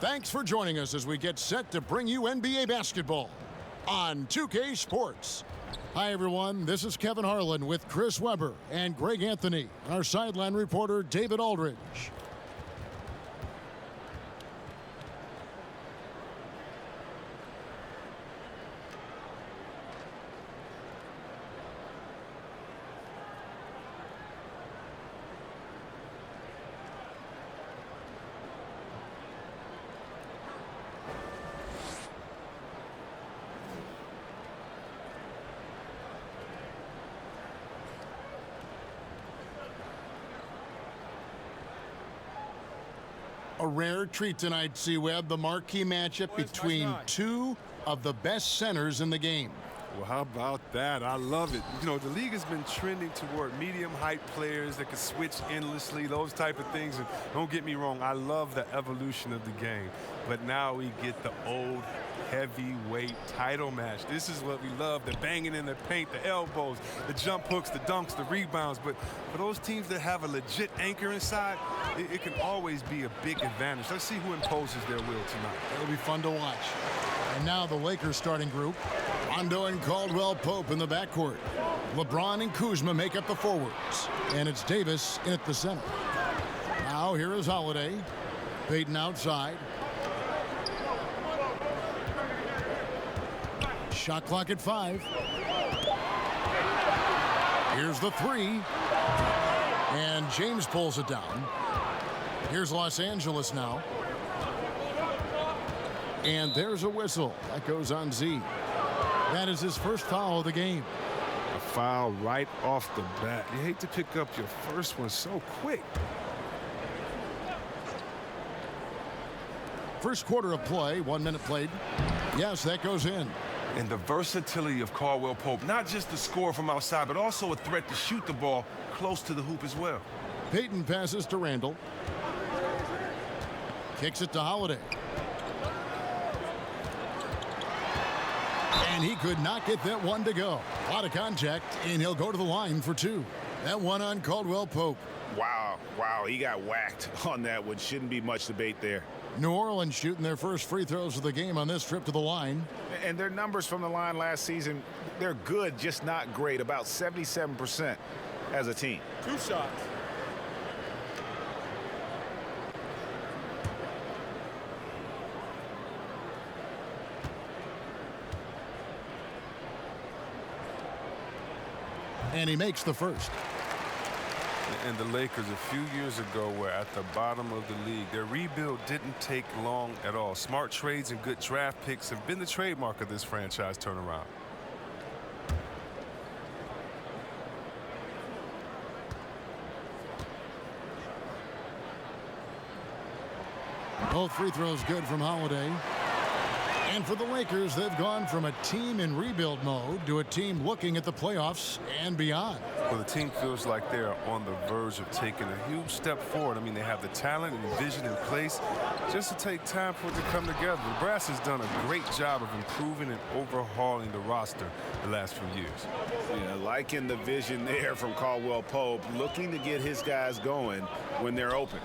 Thanks for joining us as we get set to bring you NBA basketball on 2K Sports. Hi, everyone. This is Kevin Harlan with Chris Webber and Greg Anthony, and our sideline reporter, David Aldridge. A rare treat tonight, C-Web, the marquee matchup between two of the best centers in the game. Well, how about that? I love it. You know, the league has been trending toward medium-height players that can switch endlessly, those type of things. And don't get me wrong, I love the evolution of the game. But now we get the old heavyweight title match. This is what we love, the banging in the paint, the elbows, the jump hooks, the dunks, the rebounds. But for those teams that have a legit anchor inside, it can always be a big advantage. Let's see who imposes their will tonight. It'll be fun to watch. And now the Lakers starting group. Rondo and Caldwell Pope in the backcourt. LeBron and Kuzma make up the forwards. And it's Davis in at the center. Now here is Holiday. Payton outside. Shot clock at 5. Here's the 3. And James pulls it down. Here's Los Angeles now. And there's a whistle. That goes on Z. That is his first foul of the game. A foul right off the bat. You hate to pick up your first one so quick. First quarter of play, 1 minute played. Yes, that goes in. And the versatility of Caldwell Pope, not just the score from outside, but also a threat to shoot the ball close to the hoop as well. Payton passes to Randall. Kicks it to Holiday. And he could not get that one to go. A lot of contact, and he'll go to the line for 2. That one on Caldwell Pope. Wow, he got whacked on that one. Shouldn't be much debate there. New Orleans shooting their first free throws of the game on this trip to the line. And their numbers from the line last season, they're good, just not great. About 77% as a team. 2 shots. And he makes the first. And the Lakers a few years ago were at the bottom of the league. Their rebuild didn't take long at all. Smart trades and good draft picks have been the trademark of this franchise turnaround. Both free throws good from Holiday. And for the Lakers, they've gone from a team in rebuild mode to a team looking at the playoffs and beyond. Well, the team feels like they're on the verge of taking a huge step forward. I mean, they have the talent and the vision in place just to take time for it to come together. The brass has done a great job of improving and overhauling the roster the last few years. Yeah, liking the vision there from Caldwell Pope, looking to get his guys going when they're open.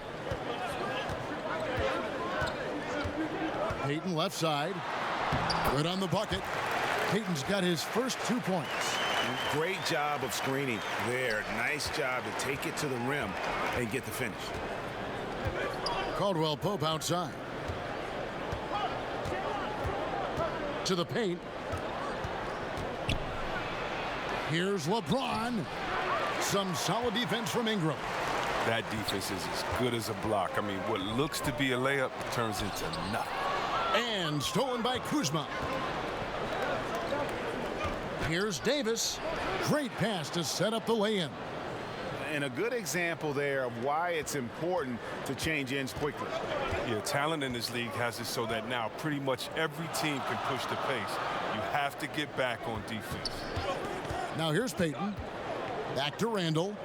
Payton left side. Good on the bucket. Payton's got his first 2 points. Great job of screening there. Nice job to take it to the rim and get the finish. Caldwell Pope outside. To the paint. Here's LeBron. Some solid defense from Ingram. That defense is as good as a block. I mean, what looks to be a layup turns into nothing. And stolen by Kuzma. Here's Davis. Great pass to set up the lay-in. And a good example there of why it's important to change ends quickly. Yeah, talent in this league has it so that now pretty much every team can push the pace. You have to get back on defense. Now here's Payton. Back to Randall.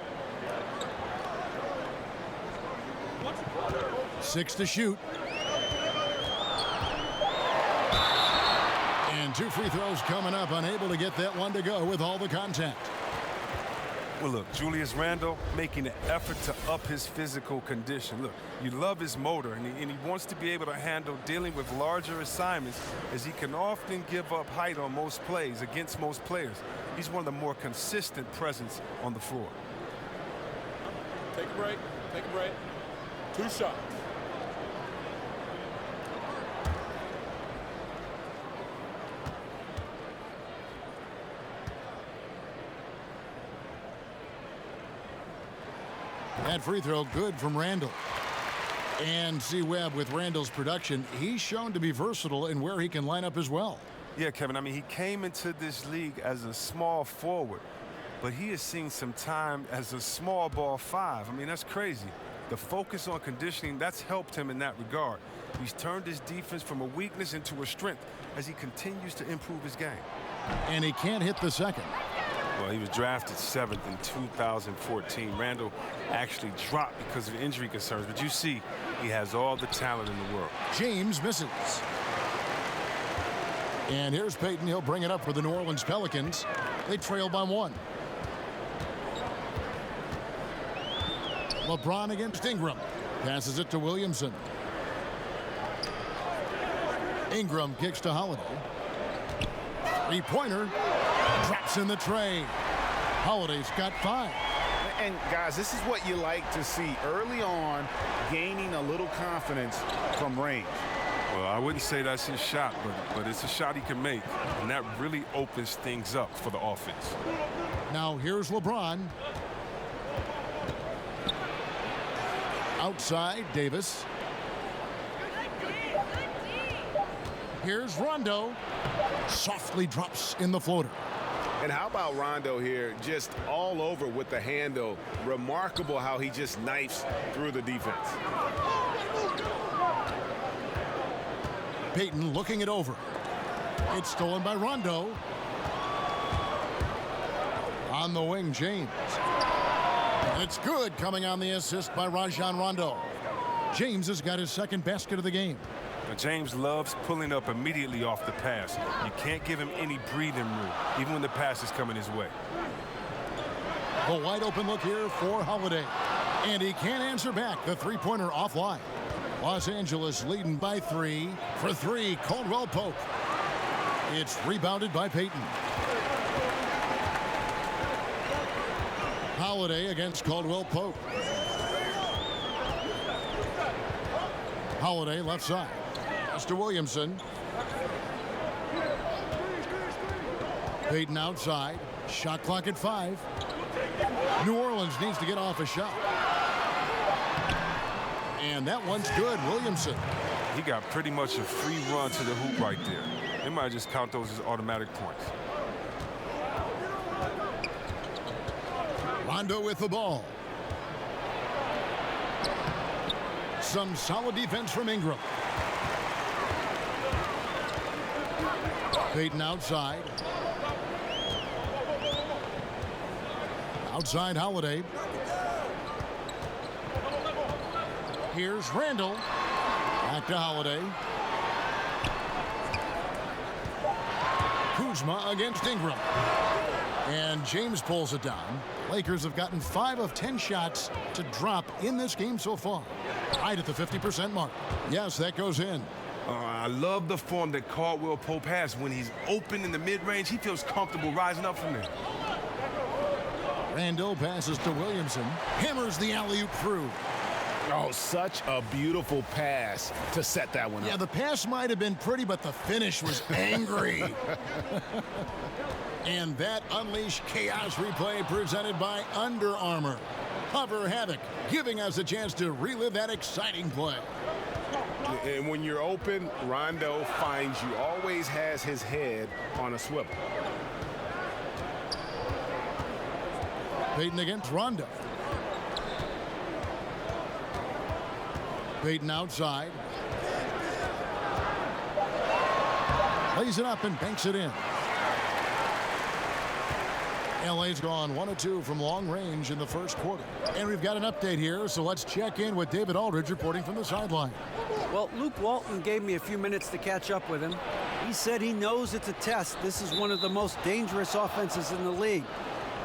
6 to shoot. And 2 free throws coming up. Unable to get that one to go with all the contact. Well, look, Julius Randle making an effort to up his physical condition. Look, you love his motor, and he wants to be able to handle dealing with larger assignments, as he can often give up height on most plays against most players. He's one of the more consistent presence on the floor. Take a break. Take a break. 2 shots. That free throw good from Randle. And see Webb with Randle's production. He's shown to be versatile in where he can line up as well. Yeah, Kevin, I mean, he came into this league as a small forward, but he has seen some time as a small ball 5. I mean, that's crazy. The focus on conditioning, that's helped him in that regard. He's turned his defense from a weakness into a strength as he continues to improve his game. And he can't hit the second. Well, he was drafted 7th in 2014. Randle actually dropped because of injury concerns, but you see he has all the talent in the world. James misses. And here's Payton. He'll bring it up for the New Orleans Pelicans. They trail by 1. LeBron against Ingram. Passes it to Williamson. Ingram kicks to Holiday. Three-pointer. Drops in the tray. Holiday's got 5. And, guys, this is what you like to see early on, gaining a little confidence from range. Well, I wouldn't say that's his shot, but it's a shot he can make, and that really opens things up for the offense. Now here's LeBron. Outside, Davis. Here's Rondo. Softly drops in the floater. And how about Rondo here, just all over with the handle. Remarkable how he just knifes through the defense. Payton looking it over. It's stolen by Rondo. On the wing, James. It's good, coming on the assist by Rajon Rondo. James has got his second basket of the game. Now, James loves pulling up immediately off the pass. You can't give him any breathing room, even when the pass is coming his way. The wide open look here for Holiday. And he can't answer back. The three-pointer offline. Los Angeles leading by 3. For 3, Caldwell Pope. It's rebounded by Payton. Holiday against Caldwell Pope. Holiday left side. To Williamson. Payton outside. Shot clock at 5. New Orleans needs to get off a shot. And that one's good. Williamson. He got pretty much a free run to the hoop right there. They might just count those as automatic points. Rondo with the ball. Some solid defense from Ingram. Payton outside. Outside Holiday. Here's Randle. Back to Holiday. Kuzma against Ingram. And James pulls it down. Lakers have gotten 5 of 10 shots to drop in this game so far. Right at the 50% mark. Yes, that goes in. I love the form that Caldwell Pope has. When he's open in the mid-range, he feels comfortable rising up from there. Randle passes to Williamson. Hammers the alley-oop through. Oh, such a beautiful pass to set that one up. Yeah, the pass might have been pretty, but the finish was angry. And that unleashed chaos replay presented by Under Armour. Cover Havoc, giving us a chance to relive that exciting play. And when you're open, Rondo finds you, always has his head on a swivel. Payton against Rondo. Payton outside. Lays it up and banks it in. LA's gone 1 of 2 from long range in the first quarter. And we've got an update here, so let's check in with David Aldridge reporting from the sideline. Well, Luke Walton gave me a few minutes to catch up with him. He said he knows it's a test. This is one of the most dangerous offenses in the league.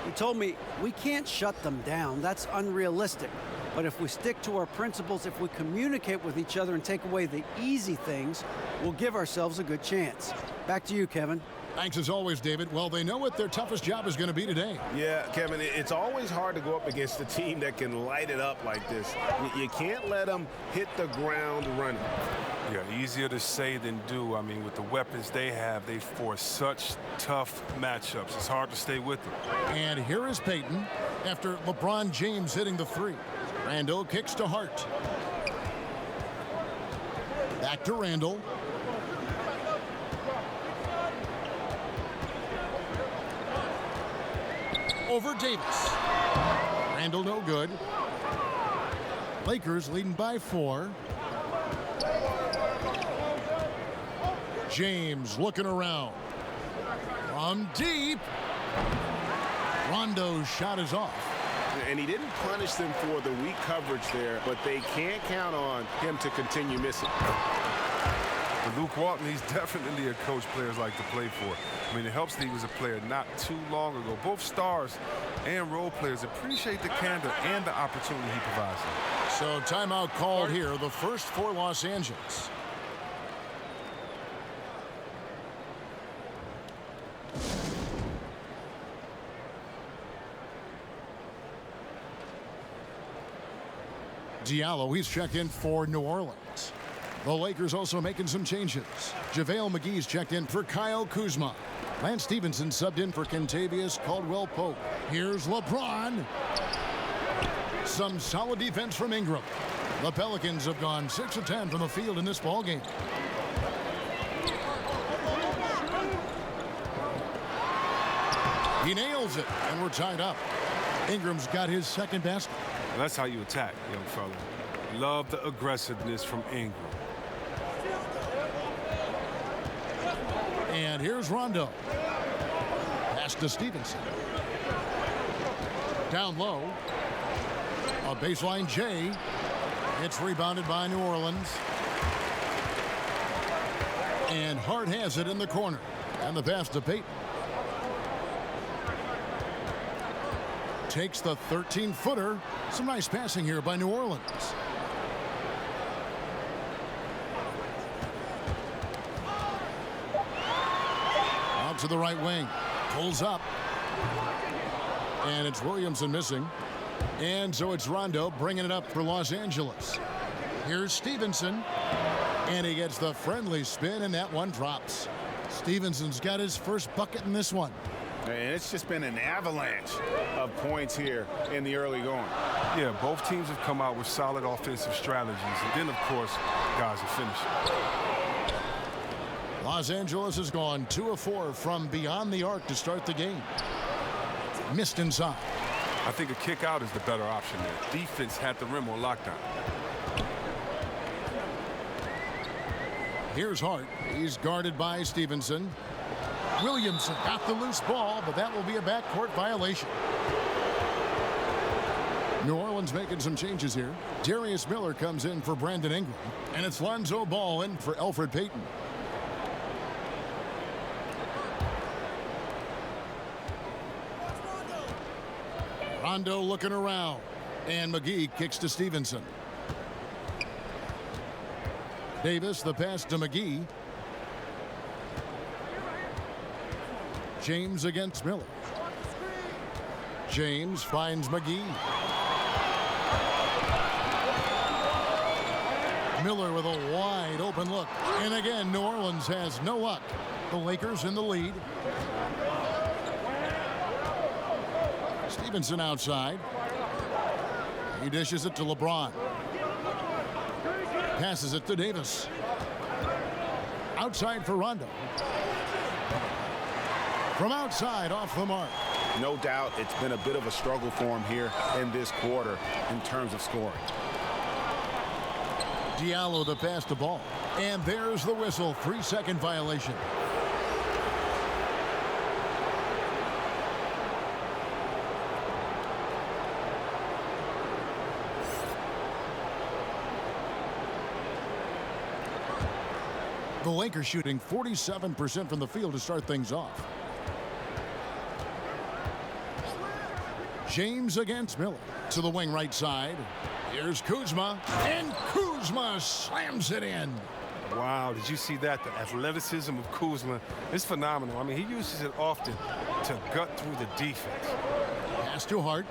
He told me we can't shut them down. That's unrealistic. But if we stick to our principles, if we communicate with each other and take away the easy things, we'll give ourselves a good chance. Back to you, Kevin. Thanks as always, David. Well, they know what their toughest job is going to be today. Yeah, Kevin, it's always hard to go up against a team that can light it up like this. You can't let them hit the ground running. Yeah, easier to say than do. I mean, with the weapons they have, they force such tough matchups. It's hard to stay with them. And here is Peyton after LeBron James hitting the three. Randall kicks to Hart. Back to Randall. Over Davis. Randall no good. Lakers leading by 4. James looking around. From deep. Rondo's shot is off. And he didn't punish them for the weak coverage there, but they can't count on him to continue missing. But Luke Walton, he's definitely a coach players like to play for. I mean, it helps that he was a player not too long ago. Both stars and role players appreciate the candor and the opportunity he provides them. So timeout called here, the first for Los Angeles. Diallo, he's checked in for New Orleans. The Lakers also making some changes. JaVale McGee's checked in for Kyle Kuzma. Lance Stevenson subbed in for Kentavious Caldwell-Pope. Here's LeBron. Some solid defense from Ingram. The Pelicans have gone 6 of 10 from the field in this ballgame. He nails it, and we're tied up. Ingram's got his second basket. And that's how you attack, young fella. Love the aggressiveness from Ingram. And here's Rondo. Pass to Stevenson. Down low. A baseline J. It's rebounded by New Orleans. And Hart has it in the corner. And the pass to Peyton. Takes the 13-footer. Some nice passing here by New Orleans. Out to the right wing. Pulls up. And it's Williamson missing. And so it's Rondo bringing it up for Los Angeles. Here's Stevenson. And he gets the friendly spin, and that one drops. Stevenson's got his first bucket in this one. And it's just been an avalanche of points here in the early going. Yeah, both teams have come out with solid offensive strategies. And then, of course, guys are finishing. Los Angeles has gone 2 of 4 from beyond the arc to start the game. Missed inside. I think a kick out is the better option there. Defense had the rim on lockdown. Here's Hart. He's guarded by Stevenson. Williamson got the loose ball, but that will be a backcourt violation. New Orleans making some changes here. Darius Miller comes in for Brandon Ingram, and it's Lonzo Ball in for Elfrid Payton. Rondo looking around, and McGee kicks to Stevenson. Davis, the pass to McGee. James against Miller. James finds McGee. Miller with a wide open look. And again, New Orleans has no luck. The Lakers in the lead. Stevenson outside. He dishes it to LeBron. Passes it to Davis. Outside for Rondo. From outside, off the mark. No doubt it's been a bit of a struggle for him here in this quarter in terms of scoring. Diallo the pass to Ball. And there's the whistle. 3-second violation. The Lakers shooting 47% from the field to start things off. James against Miller. To the wing right side. Here's Kuzma. And Kuzma slams it in. Wow, did you see that? The athleticism of Kuzma is phenomenal. I mean, he uses it often to gut through the defense. Pass to Hart.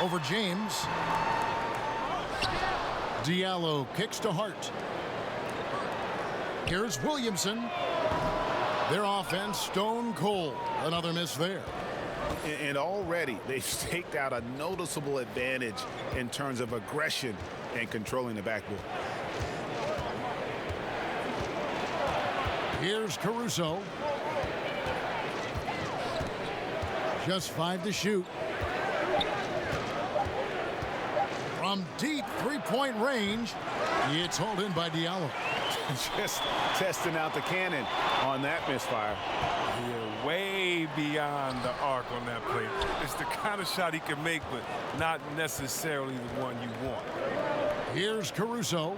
Over James. Diallo kicks to Hart. Here's Williamson. Their offense stone cold. Another miss there. And already they've staked out a noticeable advantage in terms of aggression and controlling the backboard. Here's Caruso. Just 5 to shoot. From deep three-point range, it's hauled in by Diallo. Just testing out the cannon on that misfire. Yeah, way beyond the arc on that play. It's the kind of shot he can make, but not necessarily the one you want. Here's Caruso.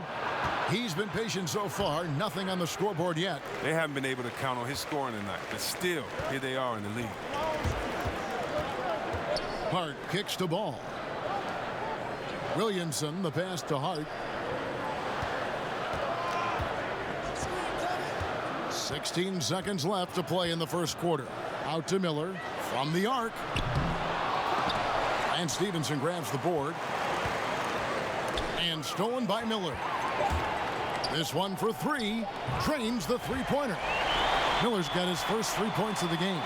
He's been patient so far. Nothing on the scoreboard yet. They haven't been able to count on his scoring tonight, but still, here they are in the lead. Hart kicks the ball. Williamson, the pass to Hart. 16 seconds left to play in the first quarter. Out to Miller from the arc. And Stevenson grabs the board. And stolen by Miller. This one for 3. Drains the three-pointer. Miller's got his first 3 points of the game.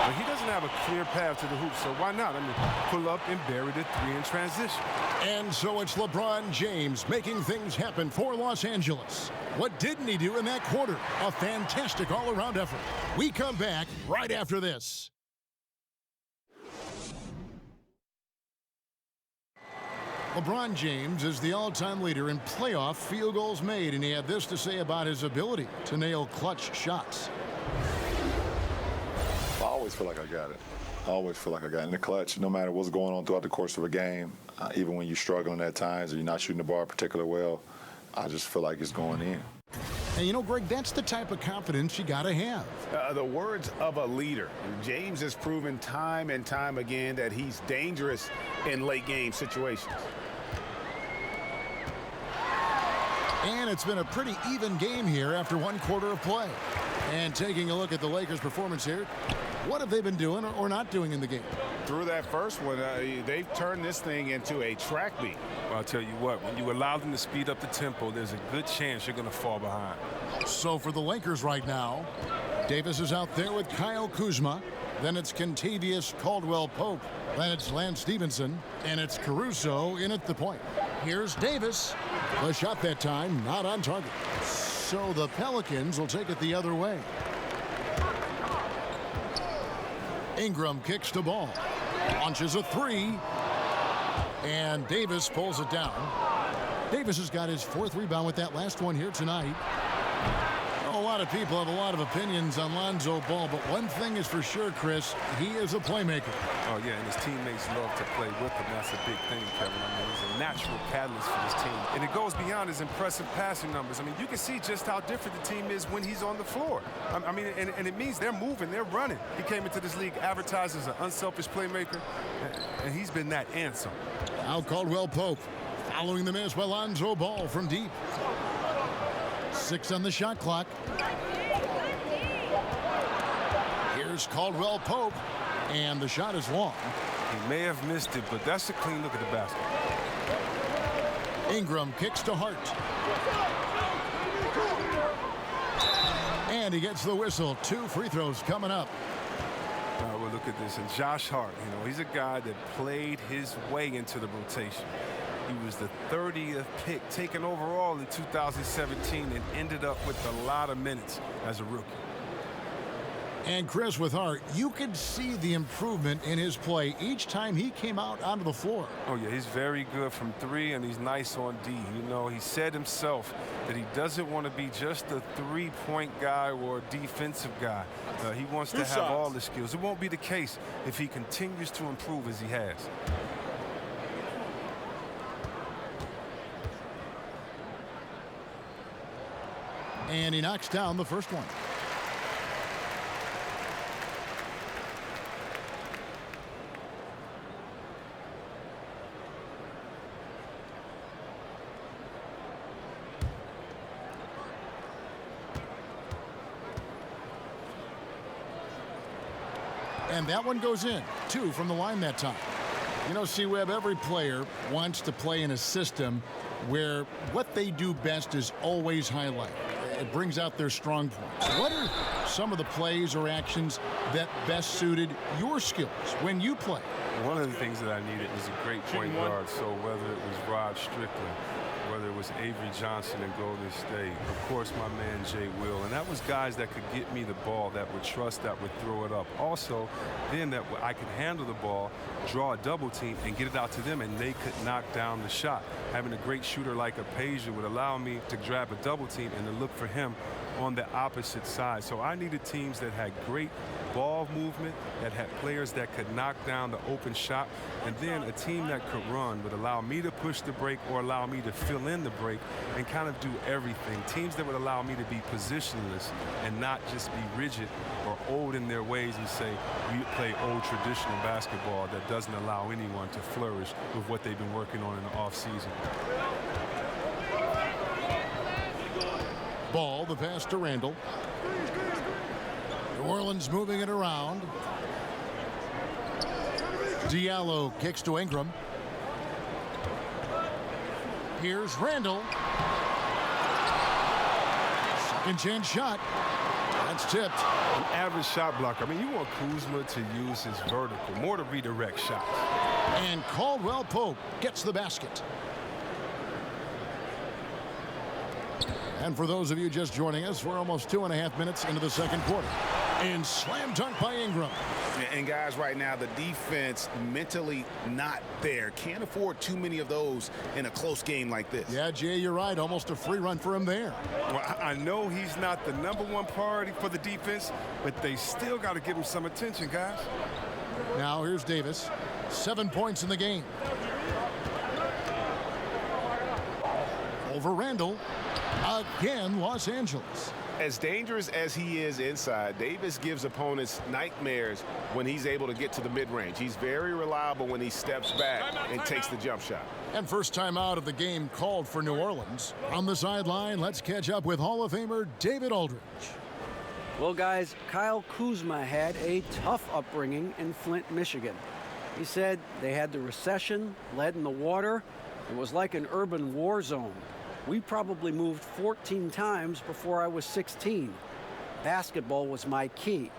But he doesn't have a clear path to the hoop, so why not? I mean, pull up and bury the 3 in transition. And so it's LeBron James making things happen for Los Angeles. What didn't he do in that quarter? A fantastic all-around effort. We come back right after this. LeBron James is the all-time leader in playoff field goals made, and he had this to say about his ability to nail clutch shots. I always feel like I got it. I always feel like I got it in the clutch, no matter what's going on throughout the course of a game. Even when you're struggling at times or you're not shooting the ball particularly well, I just feel like it's going in. And you know, Greg, that's the type of confidence you got to have. The words of a leader. James has proven time and time again that he's dangerous in late game situations. And it's been a pretty even game here after one quarter of play. And taking a look at the Lakers' performance here, what have they been doing or not doing in the game? Through that first one, they've turned this thing into a track meet. Well, I'll tell you what, when you allow them to speed up the tempo, there's a good chance you're going to fall behind. So for the Lakers right now, Davis is out there with Kyle Kuzma. Then it's Kentavious Caldwell-Pope. Then it's Lance Stevenson. And it's Caruso in at the point. Here's Davis. The shot that time, not on target. So the Pelicans will take it the other way. Ingram kicks the ball. Launches a 3. And Davis pulls it down. Davis has got his 4th rebound with that last one here tonight. A lot of people have a lot of opinions on Lonzo Ball, but one thing is for sure, Chris, he is a playmaker. Oh, yeah, and his teammates love to play with him. That's a big thing, Kevin. I mean, he's a natural catalyst for this team. And it goes beyond his impressive passing numbers. I mean, you can see just how different the team is when he's on the floor. I mean, and it means they're moving, they're running. He came into this league advertised as an unselfish playmaker, and he's been that and some. Now Caldwell-Pope following the miss by Lonzo Ball from deep. 6 on the shot clock. Here's Caldwell-Pope, and the shot is long. He may have missed it, but that's a clean look at the basket. Ingram kicks to Hart. And he gets the whistle. 2 free throws coming up. Well, look at this. And Josh Hart, you know, he's a guy that played his way into the rotation. He was the 30th pick taken overall in 2017 and ended up with a lot of minutes as a rookie. And Chris, with Hart, you could see the improvement in his play each time he came out onto the floor. Oh, yeah, he's very good from 3, and he's nice on D. You know, he said himself that he doesn't want to be just a 3-point guy or a defensive guy. He wants to have all the skills. It won't be the case if he continues to improve as he has. And he knocks down the first one. And that one goes in. 2 from the line that time. You know, C-Webb, every player wants to play in a system where what they do best is always highlighted. It brings out their strong points. What are some of the plays or actions that best suited your skills when you play? One of the things that I needed was a great point guard. So whether it was Rod Strickland, whether it was Avery Johnson in Golden State, of course my man Jay Will, and that was guys that could get me the ball, that would trust, that would throw it up. Also, then that I could handle the ball, draw a double team, and get it out to them, and they could knock down the shot. Having a great shooter like a Pager would allow me to grab a double team and to look for him on the opposite side. So I needed teams that had great ball movement, that had players that could knock down the open shot, and then a team that could run would allow me to push the break or allow me to fill in the break and kind of do everything. Teams that would allow me to be positionless and not just be rigid or old in their ways and say we play old traditional basketball that doesn't allow anyone to flourish with what they've been working on in the offseason. Ball, the pass to Randall. New Orleans moving it around. Diallo kicks to Ingram. Here's Randall. Second chance shot. That's tipped. An average shot blocker. I mean, you want Kuzma to use his vertical, more to redirect shots. And Caldwell Pope gets the basket. And for those of you just joining us, we're almost 2.5 minutes into the second quarter. And slam dunk by Ingram. And guys, right now, the defense mentally not there. Can't afford too many of those in a close game like this. Yeah, Jay, you're right. Almost a free run for him there. Well, I know he's not the #1 priority for the defense, but they still got to give him some attention, guys. Now here's Davis. 7 points in the game. Over Randall. Again, Los Angeles. As dangerous as he is inside, Davis gives opponents nightmares when he's able to get to the mid-range. He's very reliable when he steps back and takes the jump shot. And first time out of the game called for New Orleans. On the sideline, let's catch up with Hall of Famer David Aldridge. Well, guys, Kyle Kuzma had a tough upbringing in Flint, Michigan. He said they had the recession, lead in the water. It was like an urban war zone. We probably moved 14 times before I was 16. Basketball was my key,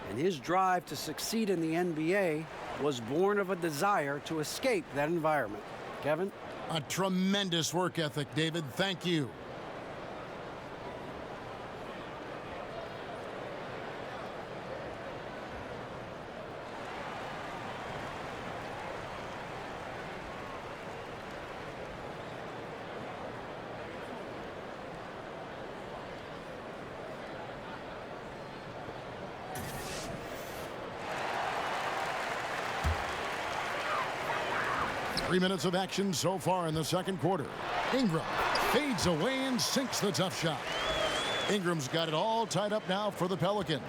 and his drive to succeed in the NBA was born of a desire to escape that environment. Kevin? A tremendous work ethic, David. Thank you. Three minutes of action so far in the second quarter. Ingram fades away and sinks the tough shot. Ingram's got it all tied up now for the Pelicans.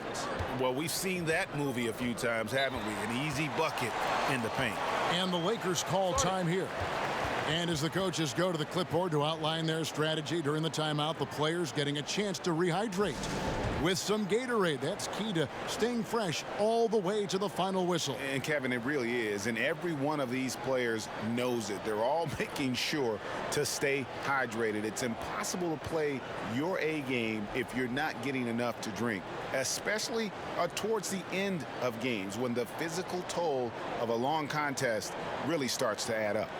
Well, we've seen that movie a few times, haven't we? An easy bucket in the paint. And the Lakers call time here. And as the coaches go to the clipboard to outline their strategy during the timeout, the players getting a chance to rehydrate with some Gatorade. That's key to staying fresh all the way to the final whistle. And Kevin, it really is. And every one of these players knows it. They're all making sure to stay hydrated. It's impossible to play your A game if you're not getting enough to drink, especially towards the end of games when the physical toll of a long contest really starts to add up.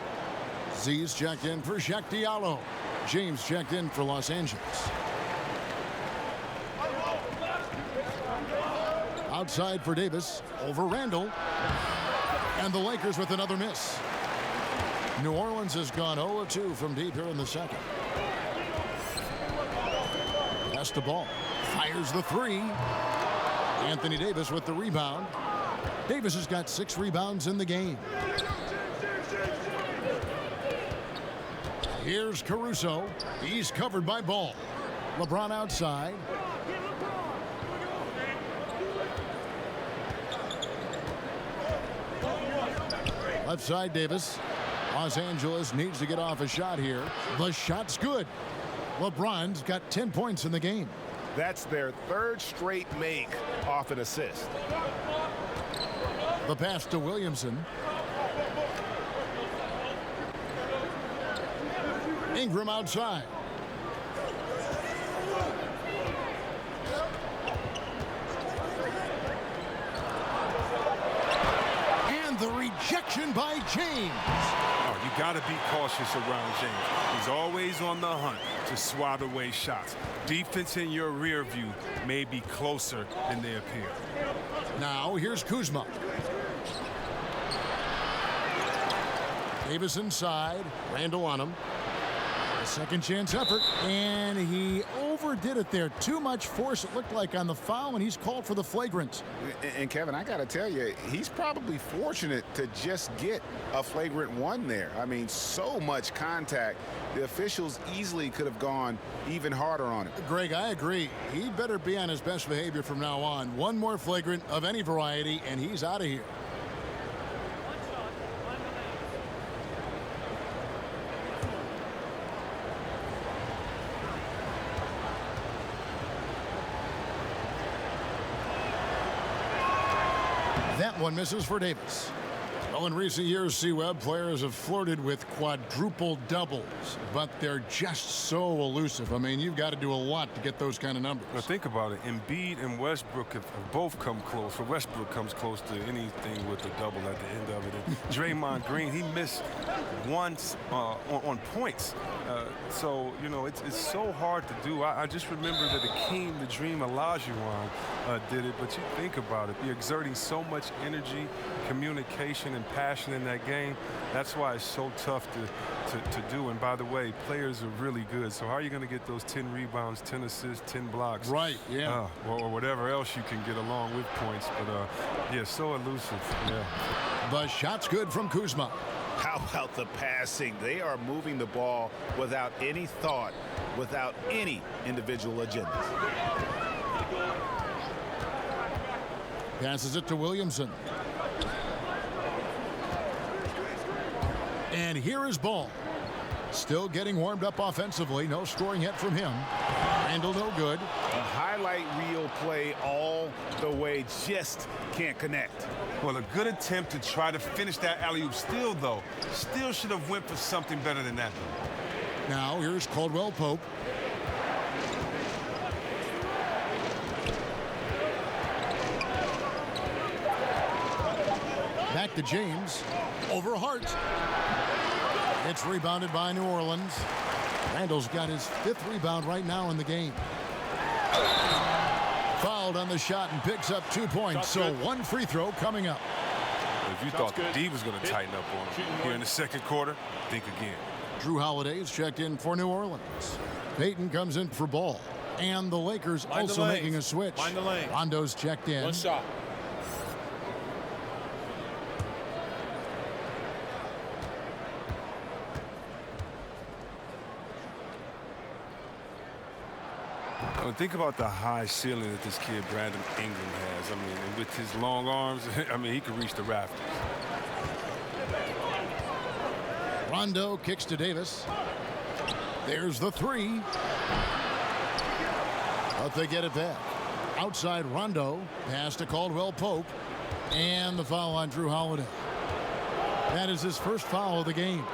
Z's checked in for Shaq Diallo. James checked in for Los Angeles. Outside for Davis, over Randall. And the Lakers with another miss. New Orleans has gone 0-2 from deep here in the second. Pass the ball. Fires the three. Anthony Davis with the rebound. Davis has got 6 rebounds in the game. Here's Caruso. He's covered by Ball. LeBron outside. Left side, Davis. Los Angeles needs to get off a shot here. The shot's good. LeBron's got 10 points in the game. That's their 3rd straight make off an assist. The pass to Williamson. Ingram outside. And the rejection by James. Oh, you got to be cautious around James. He's always on the hunt to swat away shots. Defense in your rear view may be closer than they appear. Now here's Kuzma. Davis inside. Randall on him. A second chance effort, and he overdid it there. Too much force, it looked like, on the foul, and he's called for the flagrant. And Kevin, I got to tell you, he's probably fortunate to just get a flagrant one there. I mean, so much contact. The officials easily could have gone even harder on it. Greg, I agree. He better be on his best behavior from now on. One more flagrant of any variety, and he's out of here. That one misses for Davis. Well, in recent years, C-Web, players have flirted with quadruple doubles, but they're just so elusive. I mean, you've got to do a lot to get those kind of numbers. Now think about it. Embiid and Westbrook have both come close. For Westbrook comes close to anything with a double at the end of it. And Draymond Green, he missed once on points. So, you know, it's so hard to do. I just remember that Akeem the Dream Olajuwon did it, but you think about it. You're exerting so much energy, communication, and passion in that game. That's why it's so tough to do. And by the way, players are really good. So how are you going to get those 10 rebounds, 10 assists, 10 blocks? Right, yeah. Or whatever else you can get along with points. But, yeah, so elusive. Yeah. The shot's good from Kuzma. How about the passing? They are moving the ball without any thought, without any individual agenda. Passes it to Williamson. And here is Ball. Still getting warmed up offensively. No scoring yet from him. Randall no good. A highlight reel play all the way, just can't connect. Well, a good attempt to try to finish that alley-oop. Still, though, should have went for something better than that. Now here's Caldwell Pope. Back to James. Over Hart. It's rebounded by New Orleans. Randall's got his 5th rebound right now in the game. Fouled on the shot and picks up 2 points. So one free throw coming up. If you thought the D was going to tighten up on him here in the second quarter, think again. Drew Holiday's checked in for New Orleans. Payton comes in for Ball. And the Lakers also making a switch. Rondo's checked in. One shot. Think about the high ceiling that this kid Brandon Ingram has. I mean, and with his long arms, I mean, he could reach the rafters. Rondo kicks to Davis. There's the 3. But they get it back. Outside Rondo. Pass to Caldwell Pope. And the foul on Drew Holiday. That is his first foul of the game.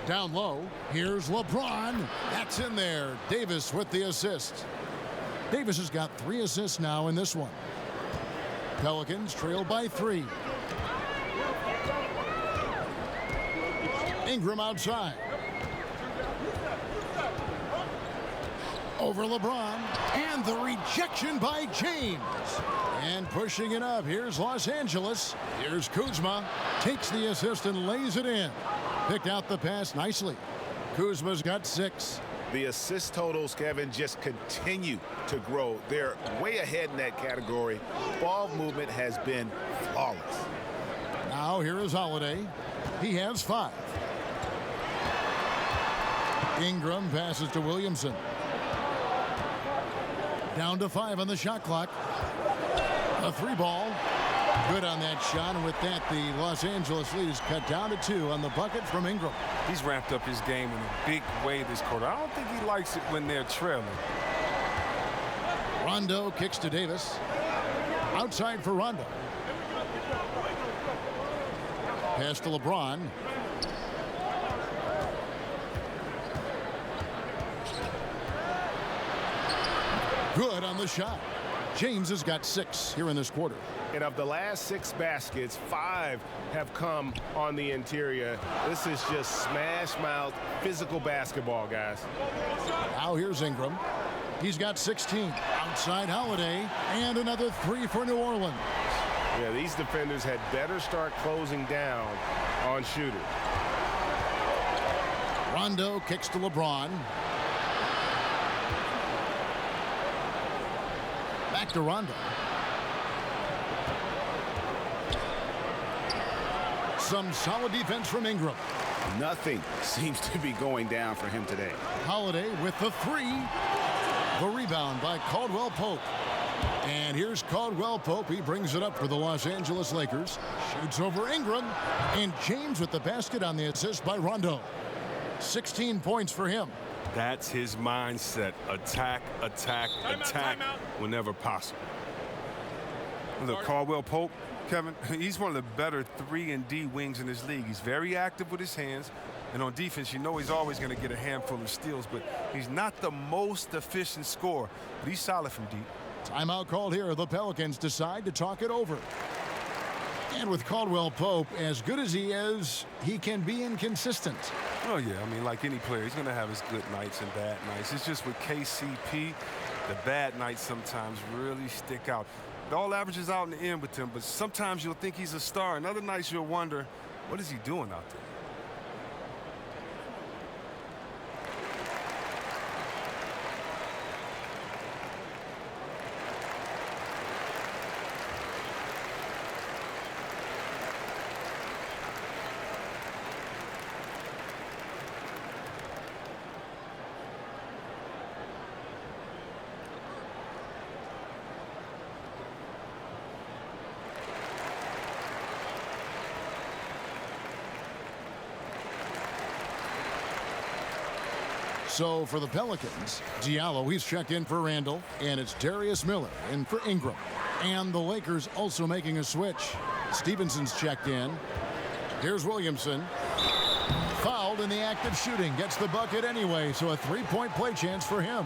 Down low, here's LeBron. That's in there. Davis with the assist. Davis has got 3 assists now in this one. Pelicans trail by 3. Ingram outside. Over LeBron. And the rejection by James. And pushing it up. Here's Los Angeles. Here's Kuzma. Takes the assist and lays it in. Picked out the pass nicely. Kuzma's got 6. The assist totals, Kevin, just continue to grow. They're way ahead in that category. Ball movement has been flawless. Now here is Holiday. He has 5. Ingram passes to Williamson. Down to 5 on the shot clock. A 3 ball. Good on that shot, and with that, the Los Angeles lead is cut down to 2 on the bucket from Ingram. He's ramped up his game in a big way this quarter. I don't think he likes it when they're trailing. Rondo kicks to Davis. Outside for Rondo. Pass to LeBron. Good on the shot. James has got 6 here in this quarter. And of the last 6 baskets, 5 have come on the interior. This is just smash mouth physical basketball, guys. Now here's Ingram. He's got 16. Outside Holiday. And another 3 for New Orleans. Yeah, these defenders had better start closing down on shooters. Rondo kicks to LeBron. Back to Rondo. Some solid defense from Ingram. Nothing seems to be going down for him today. Holiday with the 3. The rebound by Caldwell Pope. And here's Caldwell Pope. He brings it up for the Los Angeles Lakers. Shoots over Ingram. And James with the basket on the assist by Rondo. 16 points for him. That's his mindset. Attack, attack, attack whenever possible. Look, Caldwell Pope, Kevin, he's one of the better 3-and-D wings in this league. He's very active with his hands. And on defense, you know he's always going to get a handful of steals, but he's not the most efficient scorer. But he's solid from deep. Timeout called here. The Pelicans decide to talk it over. And with Caldwell Pope, as good as he is, he can be inconsistent. Oh, yeah. I mean, like any player, he's going to have his good nights and bad nights. It's just with KCP, the bad nights sometimes really stick out. It all averages out in the end with him, but sometimes you'll think he's a star, and other nights you'll wonder, what is he doing out there? So for the Pelicans, Diallo, he's checked in for Randall, and it's Darius Miller in for Ingram. And the Lakers also making a switch. Stevenson's checked in. Here's Williamson. Fouled in the act of shooting. Gets the bucket anyway, so a 3-point play chance for him.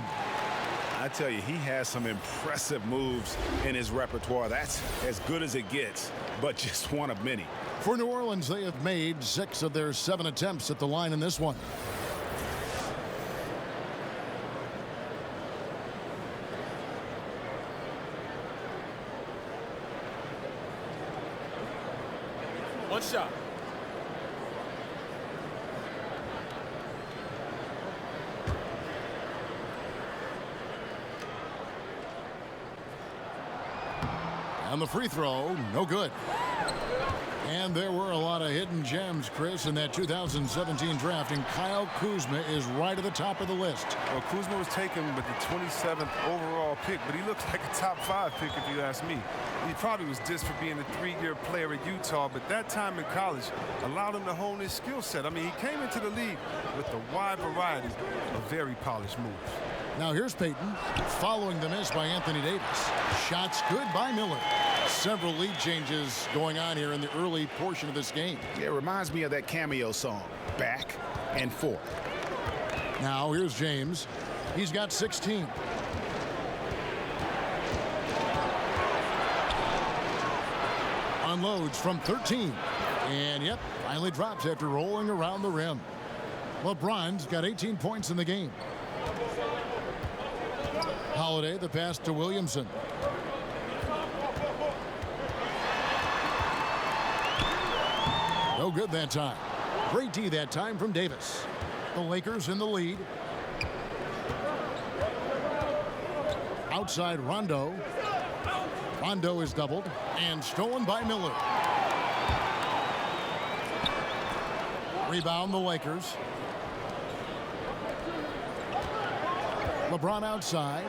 I tell you, he has some impressive moves in his repertoire. That's as good as it gets, but just one of many. For New Orleans, they have made 6 of their 7 attempts at the line in this one. One shot. And the free throw, no good. And there were a lot of hidden gems, Chris, in that 2017 draft, and Kyle Kuzma is right at the top of the list. Well, Kuzma was taken with the 27th overall pick, but he looks like a top 5 pick if you ask me. He probably was just for being a 3-year player at Utah, but that time in college allowed him to hone his skill set. I mean, he came into the league with a wide variety of very polished moves. Now here's Payton, following the miss by Anthony Davis. Shots good by Miller. Several lead changes going on here in the early portion of this game. Yeah, it reminds me of that cameo song, Back and Forth. Now here's James. He's got 16. Unloads from 13. And yep, finally drops after rolling around the rim. LeBron's got 18 points in the game. Holiday, the pass to Williamson. No good that time. Great D that time from Davis. The Lakers in the lead. Outside Rondo. Rondo is doubled and stolen by Miller. Rebound the Lakers. LeBron outside.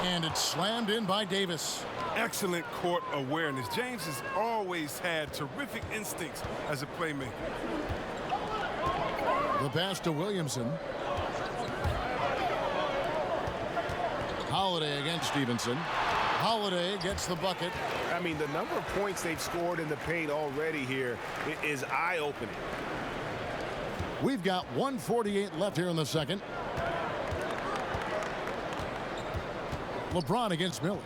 And it's slammed in by Davis. excellent court awareness. James has always had terrific instincts as a playmaker. The pass to Williamson. Holiday against Stevenson. Holiday gets the bucket. I mean, the number of points they've scored in the paint already here is eye-opening. We've got 1:48 left here in the second. LeBron against Miller.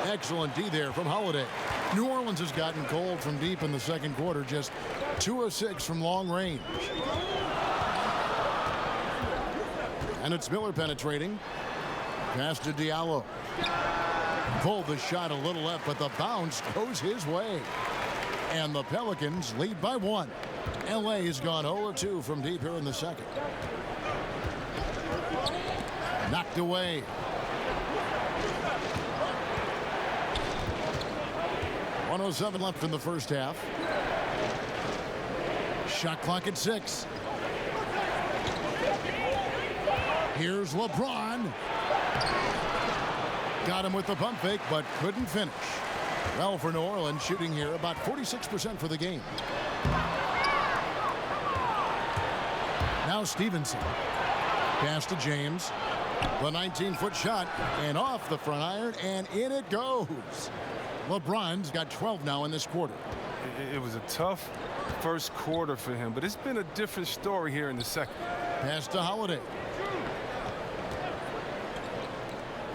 Excellent D there from Holiday. New Orleans has gotten cold from deep in the second quarter, just 2 of 6 from long range. And it's Miller penetrating. Pass to Diallo. Pulled the shot a little left, but the bounce goes his way. And the Pelicans lead by 1. LA has gone 0-2 from deep here in the second. Knocked away. .107 left in the first half. Shot clock at 6. Here's LeBron. Got him with the pump fake, but couldn't finish. Well, for New Orleans, shooting here about 46% for the game. Now Stevenson. Pass to James. The 19-foot shot, and off the front iron, and in it goes. LeBron's got 12 now in this quarter. It was a tough first quarter for him, but it's been a different story here in the second. Pass to Holiday.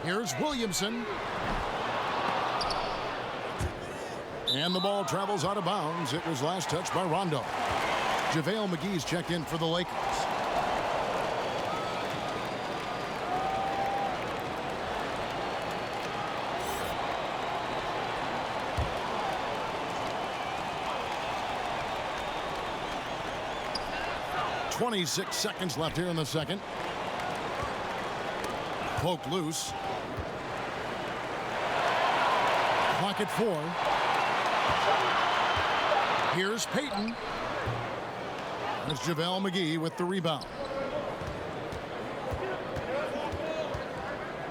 Here's Williamson. And the ball travels out of bounds. It was last touched by Rondo. JaVale McGee's checked in for the Lakers. .26 seconds left here in the second. Poked loose. Clock at 4. Here's Payton. It's JaVale McGee with the rebound.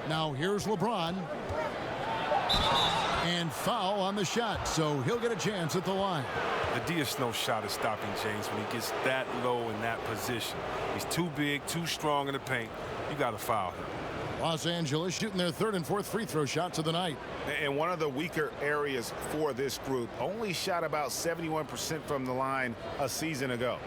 Now here's LeBron. And foul on the shot, so he'll get a chance at the line. The Diaz-No shot is stopping James when he gets that low in that position. He's too big, too strong in the paint. You got to foul him. Los Angeles shooting their 3rd and 4th free throw shots of the night. And one of the weaker areas for this group, only shot about 71% from the line a season ago.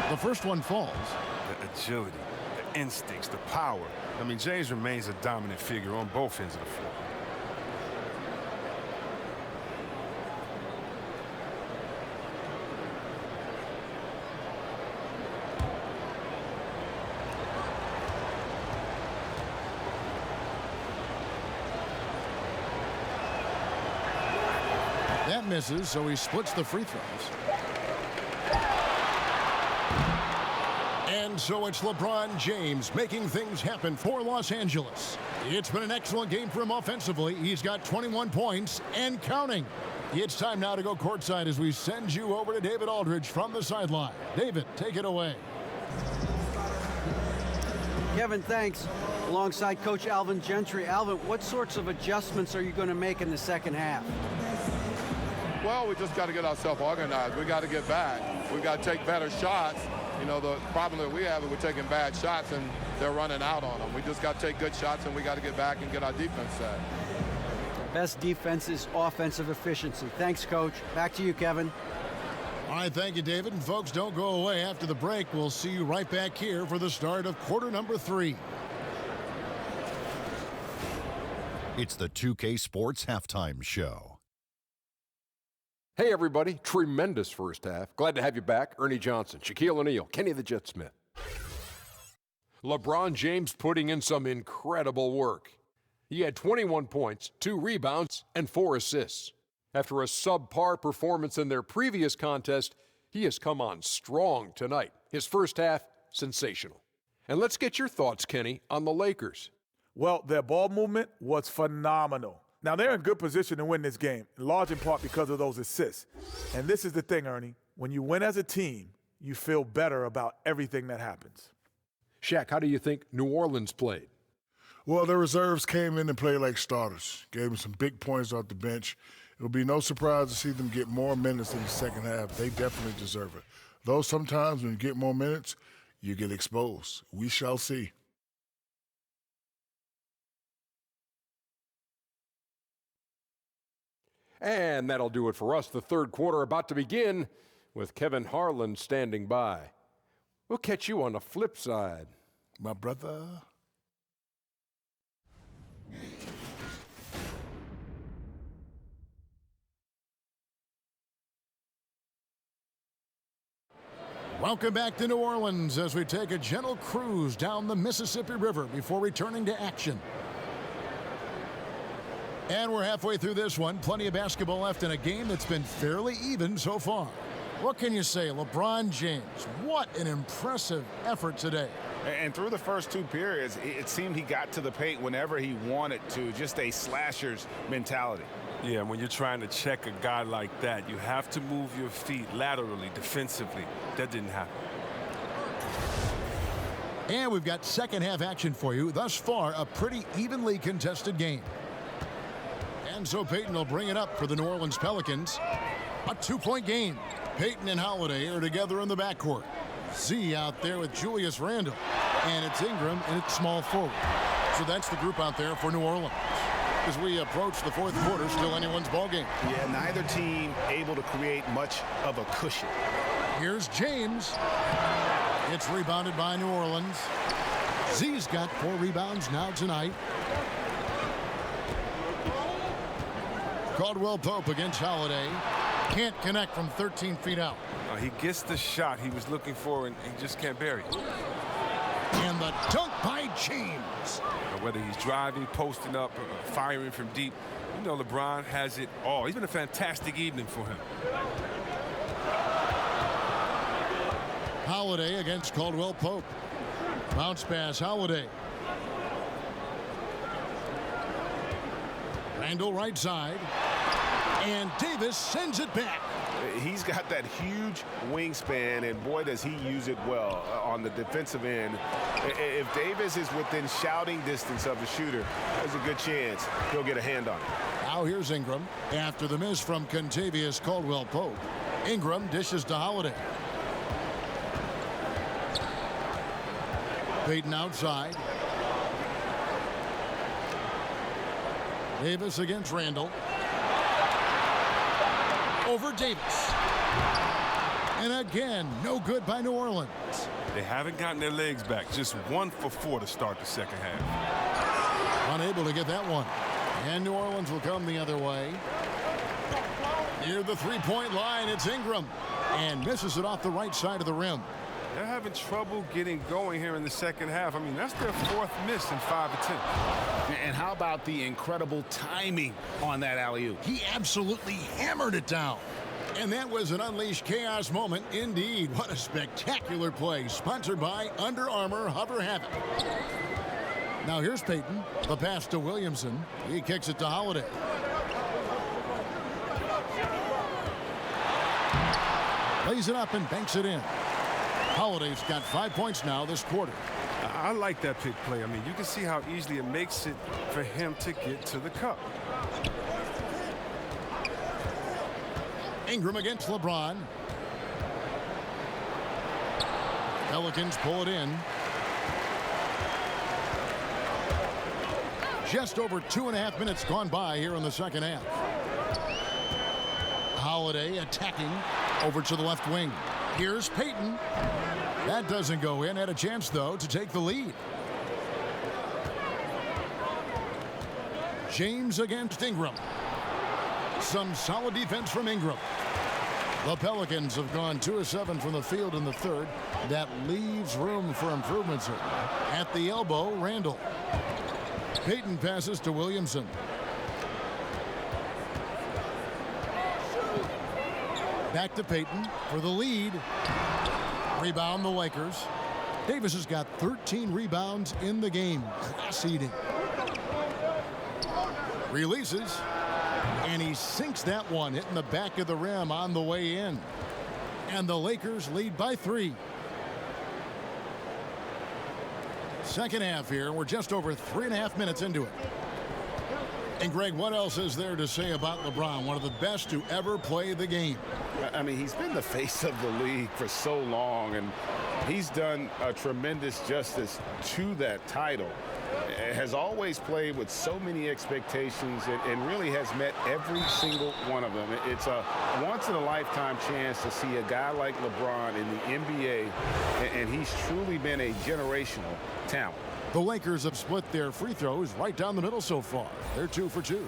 The first one falls. The agility, the instincts, the power. I mean, James remains a dominant figure on both ends of the floor. That misses, so he splits the free throws. And so it's LeBron James making things happen for Los Angeles. It's been an excellent game for him offensively. He's got 21 points and counting. It's time now to go courtside as we send you over to David Aldridge from the sideline. David, take it away. Kevin, thanks. Alongside Coach Alvin Gentry. Alvin, what sorts of adjustments are you going to make in the second half? Well, we just got to get ourselves organized. We got to get back. We got to take better shots. You know, the problem that we have is we're taking bad shots and they're running out on them. We just got to take good shots and we got to get back and get our defense set. Best defense is offensive efficiency. Thanks, Coach. Back to you, Kevin. All right, thank you, David. And folks, don't go away. After the break, we'll see you right back here for the start of quarter number 3. It's the 2K Sports Halftime Show. Hey, everybody. Tremendous first half. Glad to have you back. Ernie Johnson, Shaquille O'Neal, Kenny the Jet Smith. LeBron James putting in some incredible work. He had 21 points, 2 rebounds, and 4 assists. After a subpar performance in their previous contest, he has come on strong tonight. His first half, sensational. And let's get your thoughts, Kenny, on the Lakers. Well, their ball movement was phenomenal. Now, they're in good position to win this game, in large in part because of those assists. And this is the thing, Ernie. When you win as a team, you feel better about everything that happens. Shaq, how do you think New Orleans played? Well, their reserves came in and played like starters, gave them some big points off the bench. It'll be no surprise to see them get more minutes in the second half. They definitely deserve it. Though sometimes when you get more minutes, you get exposed. We shall see. And that'll do it for us. The third quarter about to begin with Kevin Harlan standing by. We'll catch you on the flip side. My brother. Welcome back to New Orleans as we take a gentle cruise down the Mississippi River before returning to action. And we're halfway through this one. Plenty of basketball left in a game that's been fairly even so far. What can you say? LeBron James, what an impressive effort today. And through the first two periods, it seemed he got to the paint whenever he wanted to, just a slasher's mentality. Yeah, when you're trying to check a guy like that, you have to move your feet laterally, defensively. That didn't happen. And we've got second half action for you. Thus far, a pretty evenly contested game. And so Payton will bring it up for the New Orleans Pelicans. A two-point game. Payton and Holiday are together in the backcourt. Z out there with Julius Randle. And it's Ingram and it's small forward. So that's the group out there for New Orleans. As we approach the fourth quarter, still anyone's ballgame. Yeah, neither team able to create much of a cushion. Here's James. It's rebounded by New Orleans. Z's got 4 rebounds now tonight. Caldwell Pope against Holiday. Can't connect from 13 feet out. He gets the shot he was looking for, and he just can't bury it. And the dunk by James. Whether he's driving, posting up, or firing from deep, you know LeBron has it all. He's been a fantastic evening for him. Holiday against Caldwell Pope. Bounce pass, Holiday. Randle right side. And Davis sends it back. He's got that huge wingspan, and boy, does he use it well on the defensive end. If Davis is within shouting distance of the shooter, there's a good chance he'll get a hand on it. Now here's Ingram. After the miss from Contavious Caldwell Pope. Ingram dishes to Holiday. Payton outside. Davis against Randle. Over Davis. And again, no good by New Orleans. They haven't gotten their legs back. Just 1 for 4 to start the second half. Unable to get that one. And New Orleans will come the other way. Near the three-point line, it's Ingram. And misses it off the right side of the rim. They're having trouble getting going here in the second half. I mean, that's their 4th miss in 5 attempts. And how about the incredible timing on that alley-oop? He absolutely hammered it down. And that was an unleashed chaos moment indeed. What a spectacular play. Sponsored by Under Armour Hover Havoc. Now here's Payton. The pass to Williamson. He kicks it to Holiday. Lays it up and banks it in. Holiday's got 5 points now this quarter. I like that pick play. I mean, you can see how easily it makes it for him to get to the cup. Ingram against LeBron. Pelicans pull it in. Just over 2.5 minutes gone by here in the second half. Holiday attacking over to the left wing. Here's Payton. That doesn't go in. Had a chance, though, to take the lead. James against Ingram. Some solid defense from Ingram. The Pelicans have gone 2 of 7 from the field in the third. That leaves room for improvements here. At the elbow, Randle. Payton passes to Williamson. Back to Payton for the lead. Rebound the Lakers. Davis has got 13 rebounds in the game. Class eating. Releases. And he sinks that one, hitting the back of the rim on the way in. And the Lakers lead by 3. Second half here. We're just over 3.5 minutes into it. And Greg, what else is there to say about LeBron? One of the best to ever play the game. I mean, he's been the face of the league for so long, and he's done a tremendous justice to that title. Has always played with so many expectations and really has met every single one of them. It's a once-in-a-lifetime chance to see a guy like LeBron in the NBA, and he's truly been a generational talent. The Lakers have split their free throws right down the middle so far. They're 2 for 2.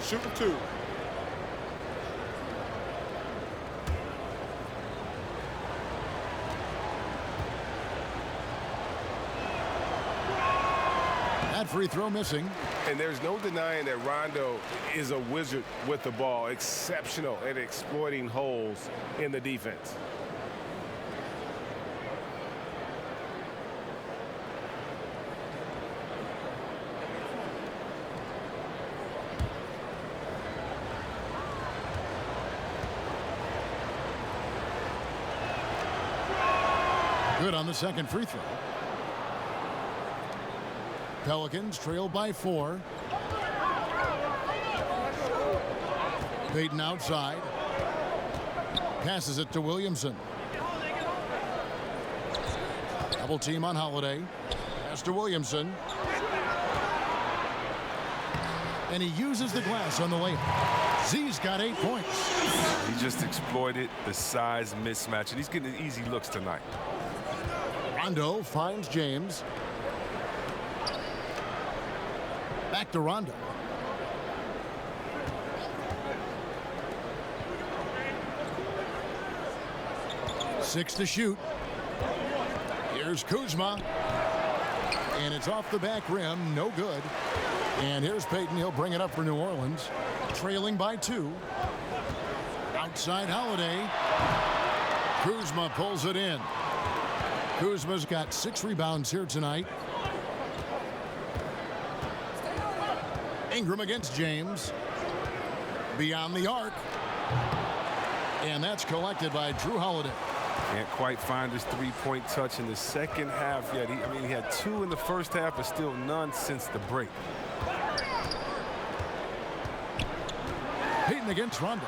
Shooting 2. That free throw missing. And there's no denying that Rondo is a wizard with the ball, exceptional at exploiting holes in the defense. Good on the second free throw. Pelicans trail by 4. Payton outside. Passes it to Williamson. Double team on Holiday. Pass to Williamson. And he uses the glass on the layup. Z's got 8 points. He just exploited the size mismatch, and he's getting easy looks tonight. Rondo finds James. Back to Rondo. Six to shoot. Here's Kuzma. And it's off the back rim. No good. And here's Payton. He'll bring it up for New Orleans. Trailing by 2. Outside Holiday. Kuzma pulls it in. Kuzma's got 6 rebounds here tonight. Ingram against James. Beyond the arc. And that's collected by Drew Holiday. Can't quite find his three-point touch in the second half yet. He had 2 in the first half, but still none since the break. Payton against Rondo.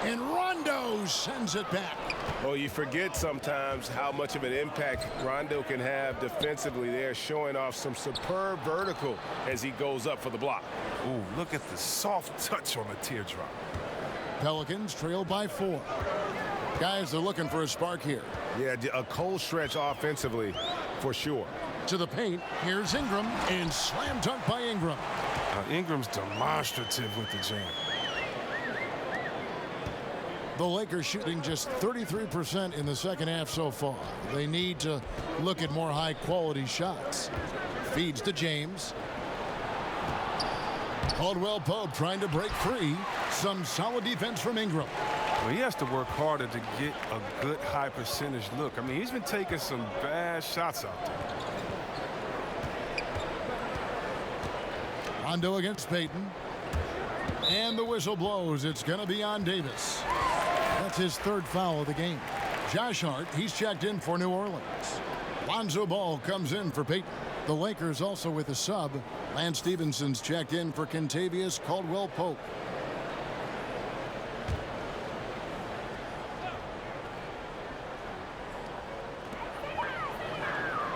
And Rondo sends it back. Well, you forget sometimes how much of an impact Rondo can have defensively there, showing off some superb vertical as he goes up for the block. Ooh, look at the soft touch on the teardrop. Pelicans trail by 4. Guys, they're looking for a spark here. Yeah, a cold stretch offensively for sure. To the paint, here's Ingram, and slam dunk by Ingram. Ingram's demonstrative with the jam. The Lakers shooting just 33% in the second half so far. They need to look at more high-quality shots. Feeds to James. Caldwell Pope trying to break free. Some solid defense from Ingram. Well, he has to work harder to get a good high percentage look. I mean, he's been taking some bad shots out there. Rondo against Payton. And the whistle blows. It's going to be on Davis. That's his 3rd foul of the game. Josh Hart, he's checked in for New Orleans. Lonzo Ball comes in for Payton. The Lakers also with a sub. Lance Stevenson's checked in for Kentavious Caldwell-Pope.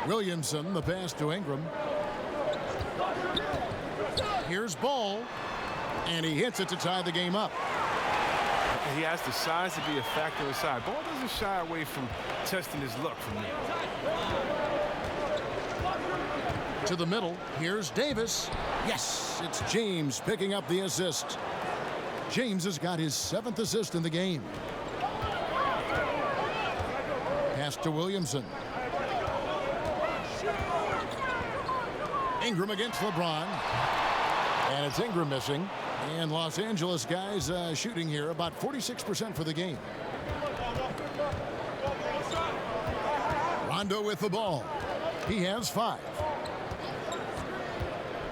Williamson, the pass to Ingram. Here's Ball. And he hits it to tie the game up. He has the size to be a factor inside. Ball doesn't shy away from testing his luck from there. To the middle. Here's Davis. Yes, it's James picking up the assist. James has got his 7th assist in the game. Pass to Williamson. Ingram against LeBron. And it's Ingram missing. And Los Angeles guys shooting here about 46% for the game. Rondo with the ball. He has 5.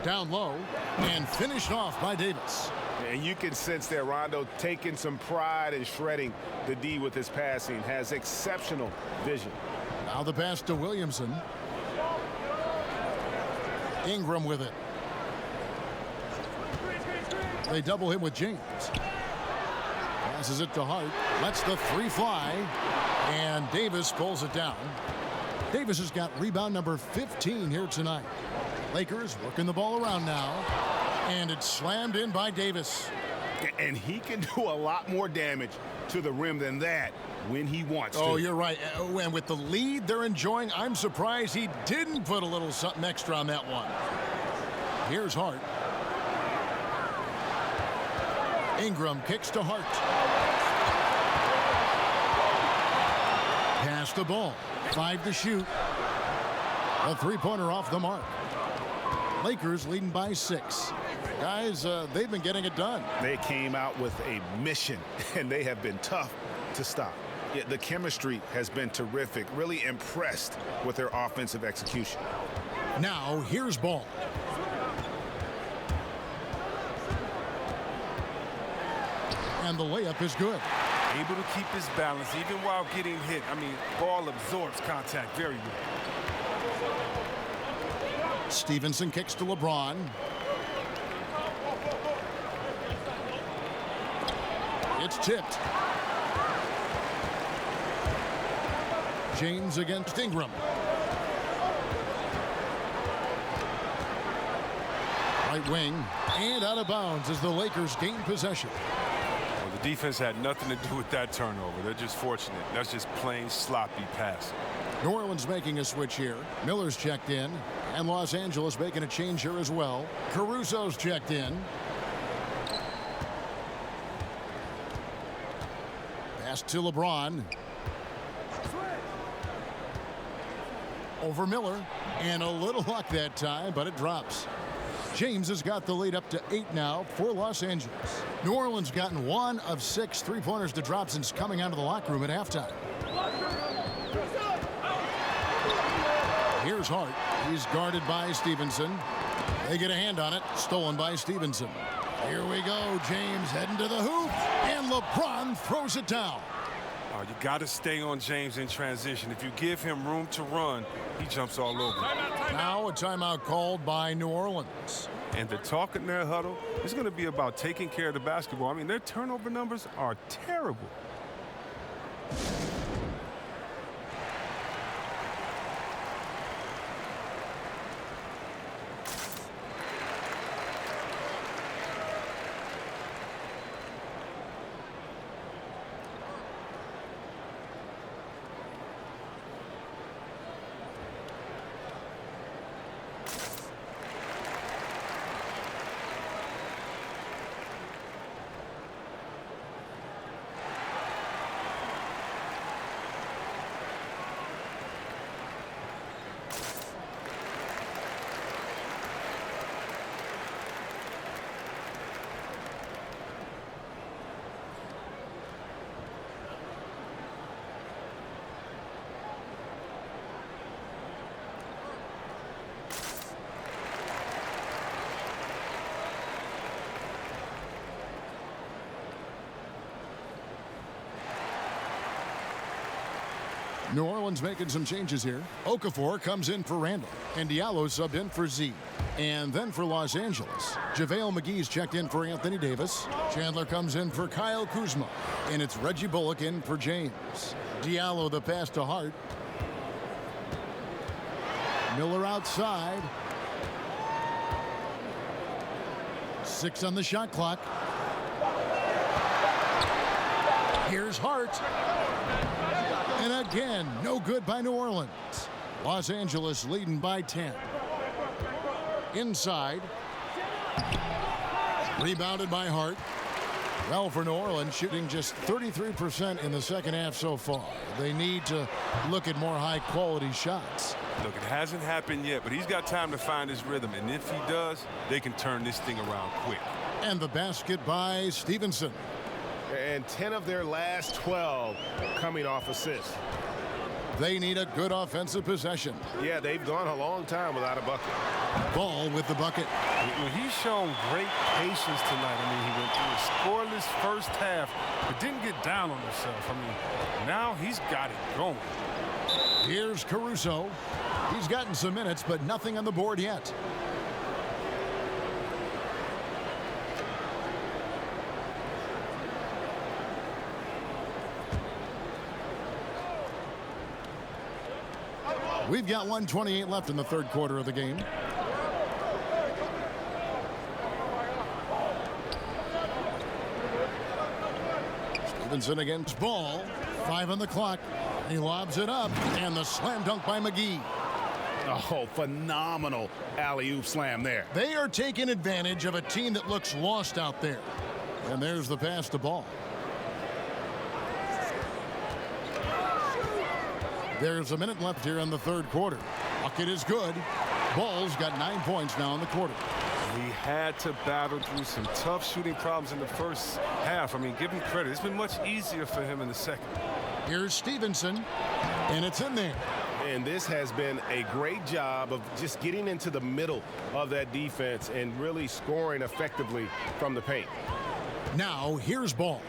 Down low and finished off by Davis. And you can sense that Rondo taking some pride in shredding the D with his passing. Has exceptional vision. Now the pass to Williamson. Ingram with it. They double him with James. Passes it to Hart. Lets the 3 fly. And Davis pulls it down. Davis has got rebound number 15 here tonight. Lakers working the ball around now. And it's slammed in by Davis. And he can do a lot more damage to the rim than that when he wants to. Oh, you're right. And with the lead they're enjoying, I'm surprised he didn't put a little something extra on that one. Here's Hart. Ingram kicks to Hart. Pass the ball. 5 to shoot. A 3-pointer off the mark. Lakers leading by 6. Guys, they've been getting it done. They came out with a mission, and they have been tough to stop. Yet the chemistry has been terrific. Really impressed with their offensive execution. Now, here's Ball. And the layup is good. Able to keep his balance even while getting hit. I mean, Ball absorbs contact very well. Stevenson kicks to LeBron. It's tipped. James against Ingram. Right wing and out of bounds as the Lakers gain possession. Well, the defense had nothing to do with that turnover. They're just fortunate. That's just plain sloppy pass. New Orleans making a switch here. Miller's checked in. And Los Angeles making a change here as well. Caruso's checked in. Pass to LeBron. Over Miller. And a little luck that time, but it drops. James has got the lead up to 8 now for Los Angeles. New Orleans gotten 1 of 6 3-pointers to drop since coming out of the locker room at halftime. Here's Hart. He's guarded by Stevenson. They get a hand on it. Stolen by Stevenson. Here we go. James heading to the hoop. And LeBron throws it down. Oh, you got to stay on James in transition. If you give him room to run, he jumps all over. Now a timeout called by New Orleans. And the talk in their huddle is going to be about taking care of the basketball. I mean, their turnover numbers are terrible. New Orleans making some changes here. Okafor comes in for Randall. And Diallo subbed in for Z. And then for Los Angeles, JaVale McGee's checked in for Anthony Davis. Chandler comes in for Kyle Kuzma. And it's Reggie Bullock in for James. Diallo the pass to Hart. Miller outside. 6 on the shot clock. Here's Hart. And again, no good by New Orleans. Los Angeles leading by 10. Inside. Rebounded by Hart. Well, for New Orleans, shooting just 33% in the second half so far. They need to look at more high-quality shots. Look, it hasn't happened yet, but he's got time to find his rhythm. And if he does, they can turn this thing around quick. And the basket by Stevenson. And 10 of their last 12 coming off assists. They need a good offensive possession. Yeah, they've gone a long time without a bucket. Ball with the bucket. He's shown great patience tonight. I mean, he went through a scoreless first half, but didn't get down on himself. I mean, now he's got it going. Here's Caruso. He's gotten some minutes, but nothing on the board yet. We've got 1:28 left in the third quarter of the game. Stevenson against Ball. 5 on the clock. He lobs it up, and the slam dunk by McGee. Oh, phenomenal alley-oop slam there. They are taking advantage of a team that looks lost out there. And there's the pass to Ball. There's a minute left here in the third quarter. Bucket is good. Ball's got 9 points now in the quarter. He had to battle through some tough shooting problems in the first half. I mean, give him credit. It's been much easier for him in the second. Here's Stevenson, and it's in there. And this has been a great job of just getting into the middle of that defense and really scoring effectively from the paint. Now, here's Ball.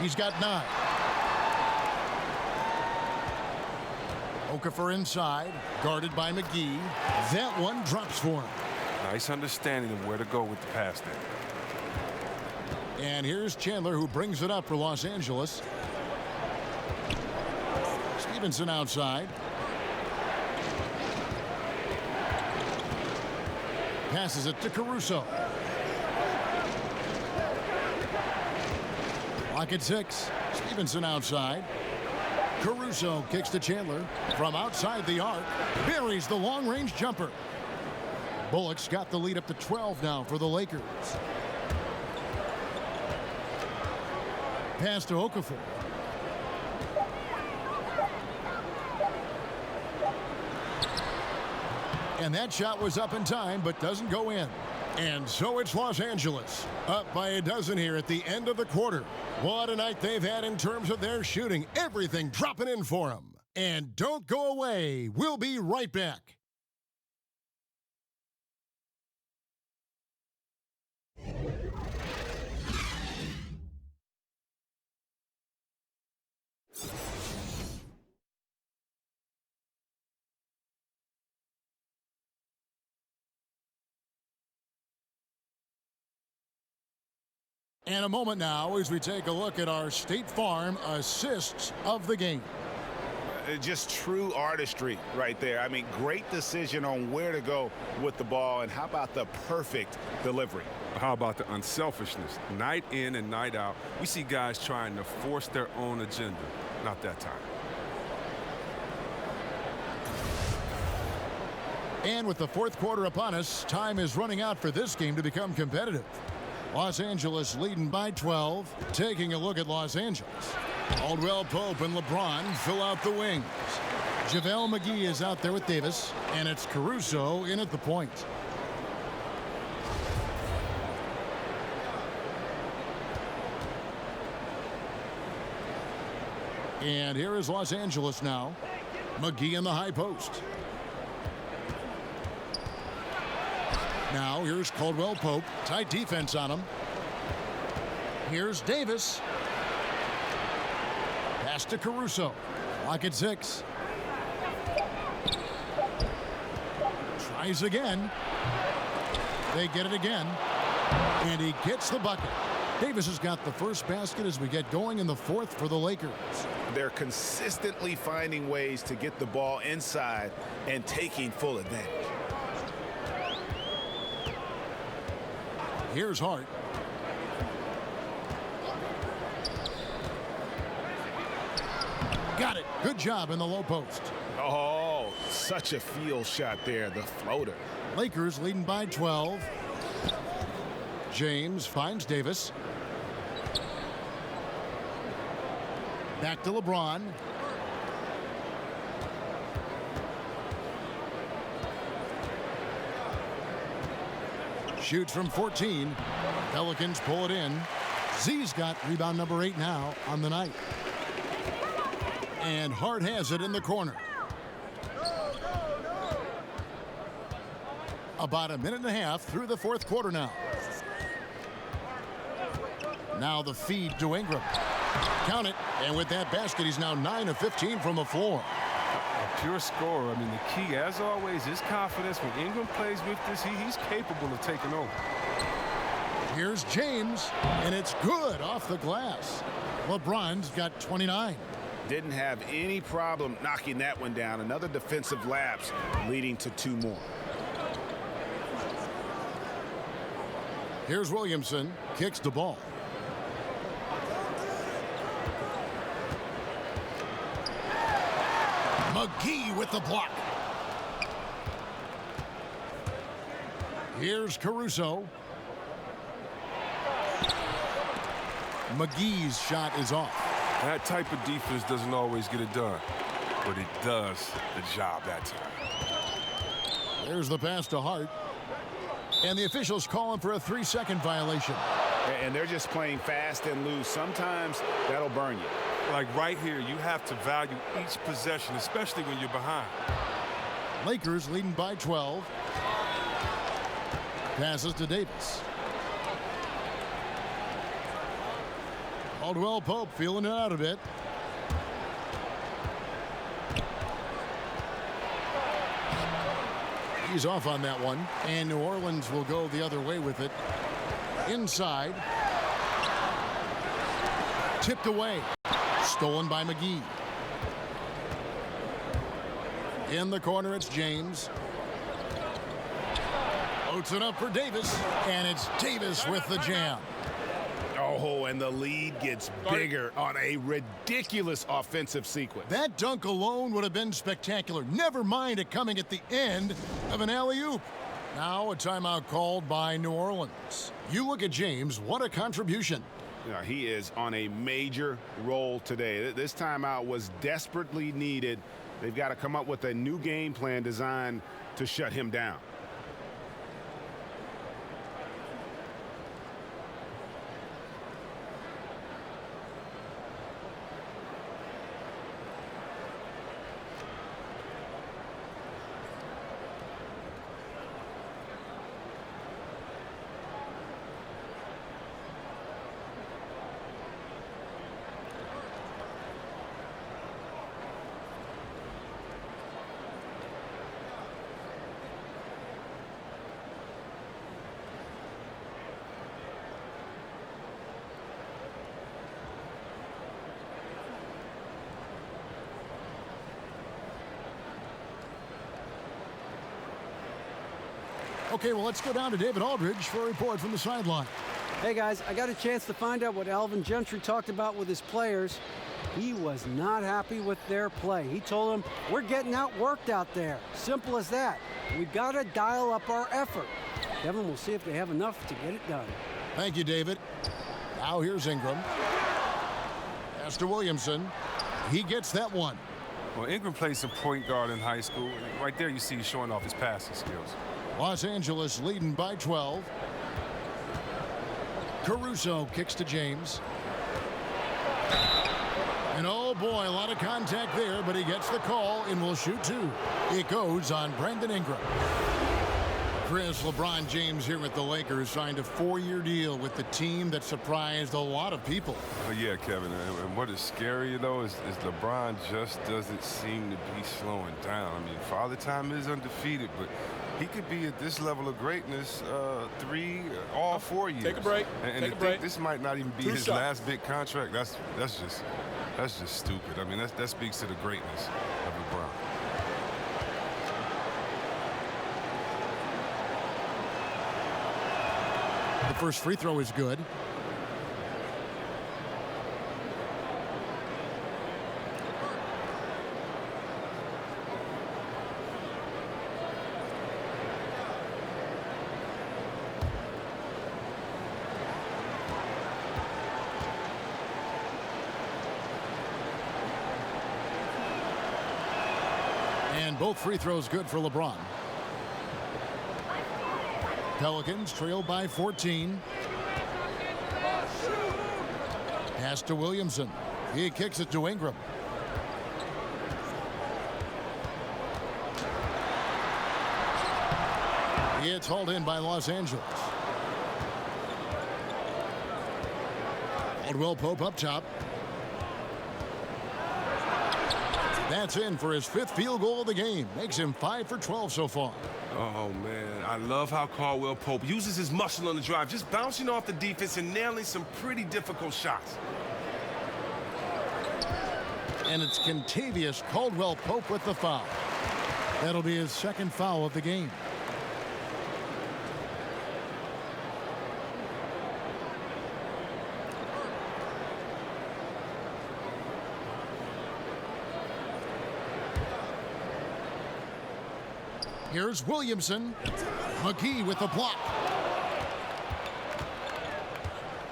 He's got 9. Okafor inside, guarded by McGee. That one drops for him. Nice understanding of where to go with the pass there. And here's Chandler, who brings it up for Los Angeles. Stevenson outside. Passes it to Caruso. Clock at 6. Stevenson outside. Caruso kicks to Chandler from outside the arc. Buries the long-range jumper. Bullock's got the lead up to 12 now for the Lakers. Pass to Okafor. And that shot was up in time, but doesn't go in. And so it's Los Angeles, up by a dozen here at the end of the quarter. What a night they've had in terms of their shooting. Everything dropping in for them. And don't go away. We'll be right back. And a moment now as we take a look at our State Farm assists of the game. Just true artistry right there. I mean, great decision on where to go with the ball, and how about the perfect delivery? How about the unselfishness? Night in and night out, we see guys trying to force their own agenda. Not that time. And with the fourth quarter upon us, time is running out for this game to become competitive. Los Angeles leading by 12. Taking a look at Los Angeles. Caldwell Pope and Lebron fill out the wings. JaVale McGee is out there with Davis, and it's Caruso in at the point. And here is Los Angeles now. McGee in the high post. Now here's Caldwell Pope. Tight defense on him. Here's Davis. Pass to Caruso. Clock at 6. Tries again. They get it again. And he gets the bucket. Davis has got the first basket as we get going in the fourth for the Lakers. They're consistently finding ways to get the ball inside and taking full advantage. Here's Hart. Got it. Good job in the low post. Oh, such a field shot there, the floater. Lakers leading by 12. James finds Davis. Back to LeBron. Shoots from 14. Pelicans pull it in. Z's got rebound number 8 now on the night. And Hart has it in the corner. About a minute and a half through the fourth quarter now. Now the feed to Ingram. Count it. And with that basket, he's now 9 of 15 from the floor. A pure scorer. I mean, the key, as always, is confidence. When Ingram plays with this, he's capable of taking over. Here's James, and it's good off the glass. LeBron's got 29. Didn't have any problem knocking that one down. Another defensive lapse leading to 2 more. Here's Williamson, kicks the ball. McGee with the block. Here's Caruso. McGee's shot is off. That type of defense doesn't always get it done, but it does the job that time. There's the pass to Hart. And the officials calling for a 3-second violation. And they're just playing fast and loose. Sometimes that'll burn you. Like right here, you have to value each possession, especially when you're behind. Lakers leading by 12. Passes to Davis. Caldwell Pope feeling it out a bit. He's off on that one, and New Orleans will go the other way with it. Inside. Tipped away. Stolen by McGee. In the corner, it's James. Oats it up for Davis, and it's Davis with the jam. Oh, and the lead gets bigger on a ridiculous offensive sequence. That dunk alone would have been spectacular. Never mind it coming at the end of an alley-oop. Now a timeout called by New Orleans. You look at James, what a contribution. Yeah, he is on a major role today. This timeout was desperately needed. They've got to come up with a new game plan designed to shut him down. Okay, well, let's go down to David Aldridge for a report from the sideline. Hey, guys, I got a chance to find out what Alvin Gentry talked about with his players. He was not happy with their play. He told them, we're getting outworked out there. Simple as that. We've got to dial up our effort. Devin, we'll see if they have enough to get it done. Thank you, David. Now here's Ingram. Pass to Williamson. He gets that one. Well, Ingram played some point guard in high school. Right there you see he's showing off his passing skills. Los Angeles leading by 12. Caruso kicks to James. And oh boy, a lot of contact there, but he gets the call and will shoot 2. It goes on Brandon Ingram. Chris, LeBron James here with the Lakers signed a 4-year deal with the team that surprised a lot of people. Well, yeah, Kevin, and what is scary, though, is LeBron just doesn't seem to be slowing down. I mean, Father Time is undefeated, but he could be at this level of greatness all 4 years. Take a break. And Take a break. This might not even be his last big contract. That's just stupid. I mean, that speaks to the greatness of LeBron. The first free throw is good. And both free throws good for LeBron. Pelicans trail by 14. Pass to Williamson. He kicks it to Ingram. It's hauled in by Los Angeles. Caldwell Pope up top. That's in for his 5th field goal of the game. Makes him 5 for 12 so far. Oh, man, I love how Caldwell Pope uses his muscle on the drive, just bouncing off the defense and nailing some pretty difficult shots. And it's Kentavious Caldwell Pope with the foul. That'll be his 2nd foul of the game. Here's Williamson. McGee with the block.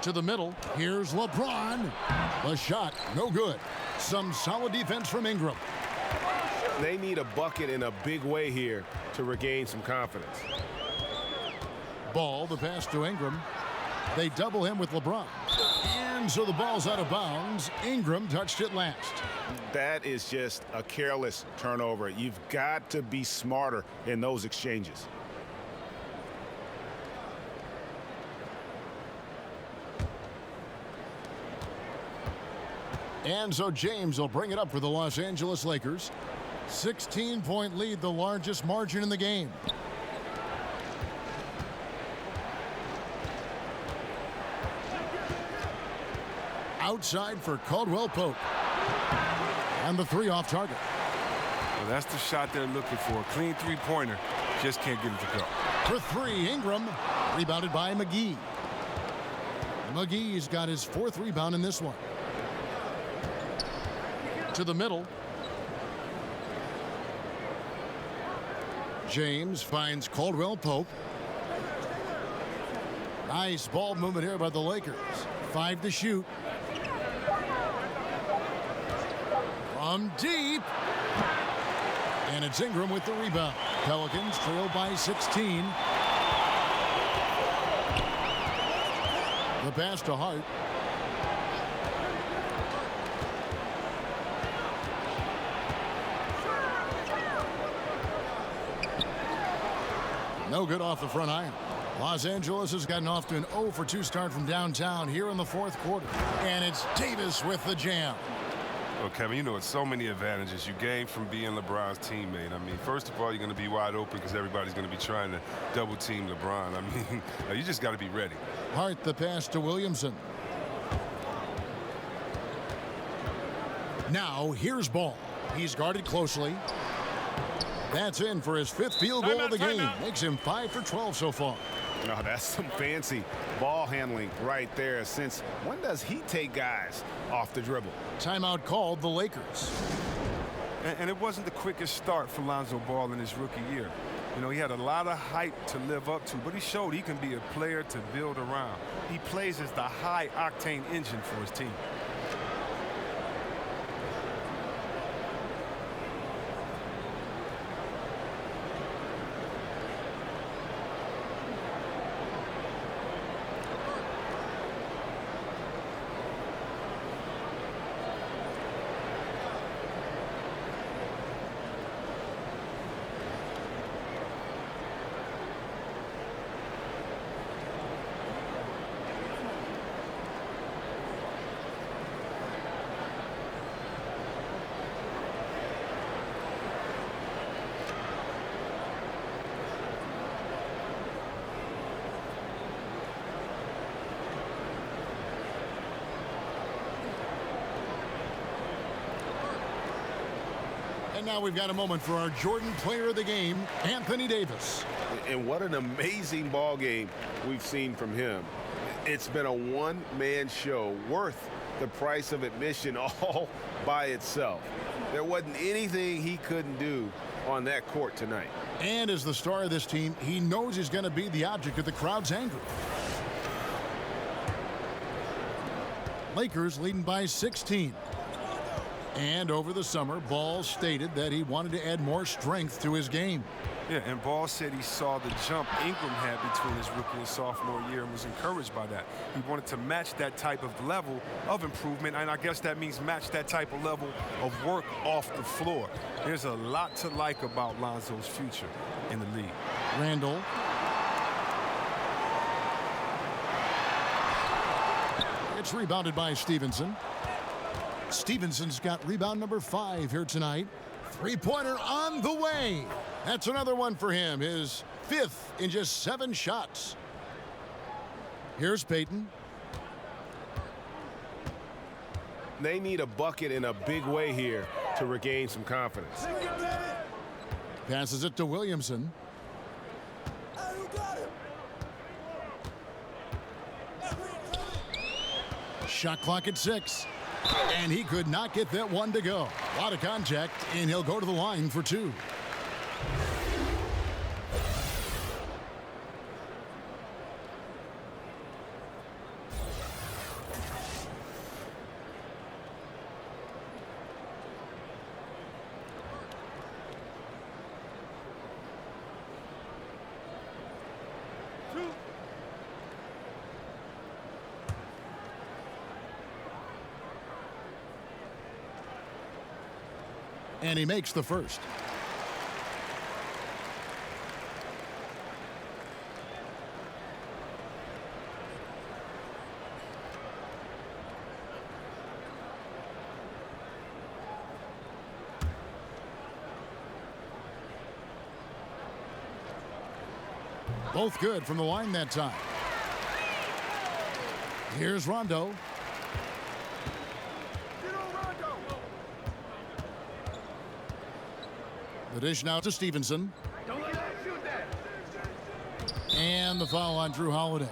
To the middle. Here's LeBron. The shot, no good. Some solid defense from Ingram. They need a bucket in a big way here to regain some confidence. Ball, the pass to Ingram. They double him with LeBron. And so the ball's out of bounds. Ingram touched it last. That is just a careless turnover. You've got to be smarter in those exchanges. And so James will bring it up for the Los Angeles Lakers. 16-point lead, the largest margin in the game. Outside for Caldwell Pope. And the 3 off target. Well, that's the shot they're looking for. A clean 3-pointer. Just can't get it to go. For 3, Ingram. Rebounded by McGee. McGee's got his 4th rebound in this one. To the middle. James finds Caldwell Pope. Nice ball movement here by the Lakers. 5 to shoot. From deep. And it's Ingram with the rebound. Pelicans trail by 16. The pass to Hart. No good off the front iron. Los Angeles has gotten off to an 0 for 2 start from downtown here in the 4th quarter. And it's Davis with the jam. Well, Kevin, you know, it's so many advantages you gain from being LeBron's teammate. I mean, first of all, you're going to be wide open because everybody's going to be trying to double team LeBron. I mean, you just got to be ready. Hart the pass to Williamson. Now here's Ball. He's guarded closely. That's in for his 5th field goal of the game. Makes him 5 for 12 so far. No, that's some fancy ball handling right there. Since when does he take guys off the dribble? Timeout called the Lakers. And it wasn't the quickest start for Lonzo Ball in his rookie year. You know, he had a lot of hype to live up to, but he showed he can be a player to build around. He plays as the high-octane engine for his team. And now we've got a moment for our Jordan Player of the Game, Anthony Davis. And what an amazing ball game we've seen from him. It's been a one-man show worth the price of admission all by itself. There wasn't anything he couldn't do on that court tonight. And as the star of this team, he knows he's going to be the object of the crowd's anger. Lakers leading by 16. And over the summer, Ball stated that he wanted to add more strength to his game. Yeah, and Ball said he saw the jump Ingram had between his rookie and sophomore year and was encouraged by that. He wanted to match that type of level of improvement, and I guess that means match that type of level of work off the floor. There's a lot to like about Lonzo's future in the league. Randall. It's rebounded by Stevenson. Stevenson's got rebound number 5 here tonight. Three-pointer on the way. That's another one for him. His 5th in just 7 shots. Here's Payton. They need a bucket in a big way here to regain some confidence. Passes it to Williamson. Shot clock at 6. And he could not get that one to go. A lot of contact, and he'll go to the line for 2. And he makes the first. Both good from the line that time. Here's Rondo. The dish now to Stevenson. And the foul on Drew Holiday.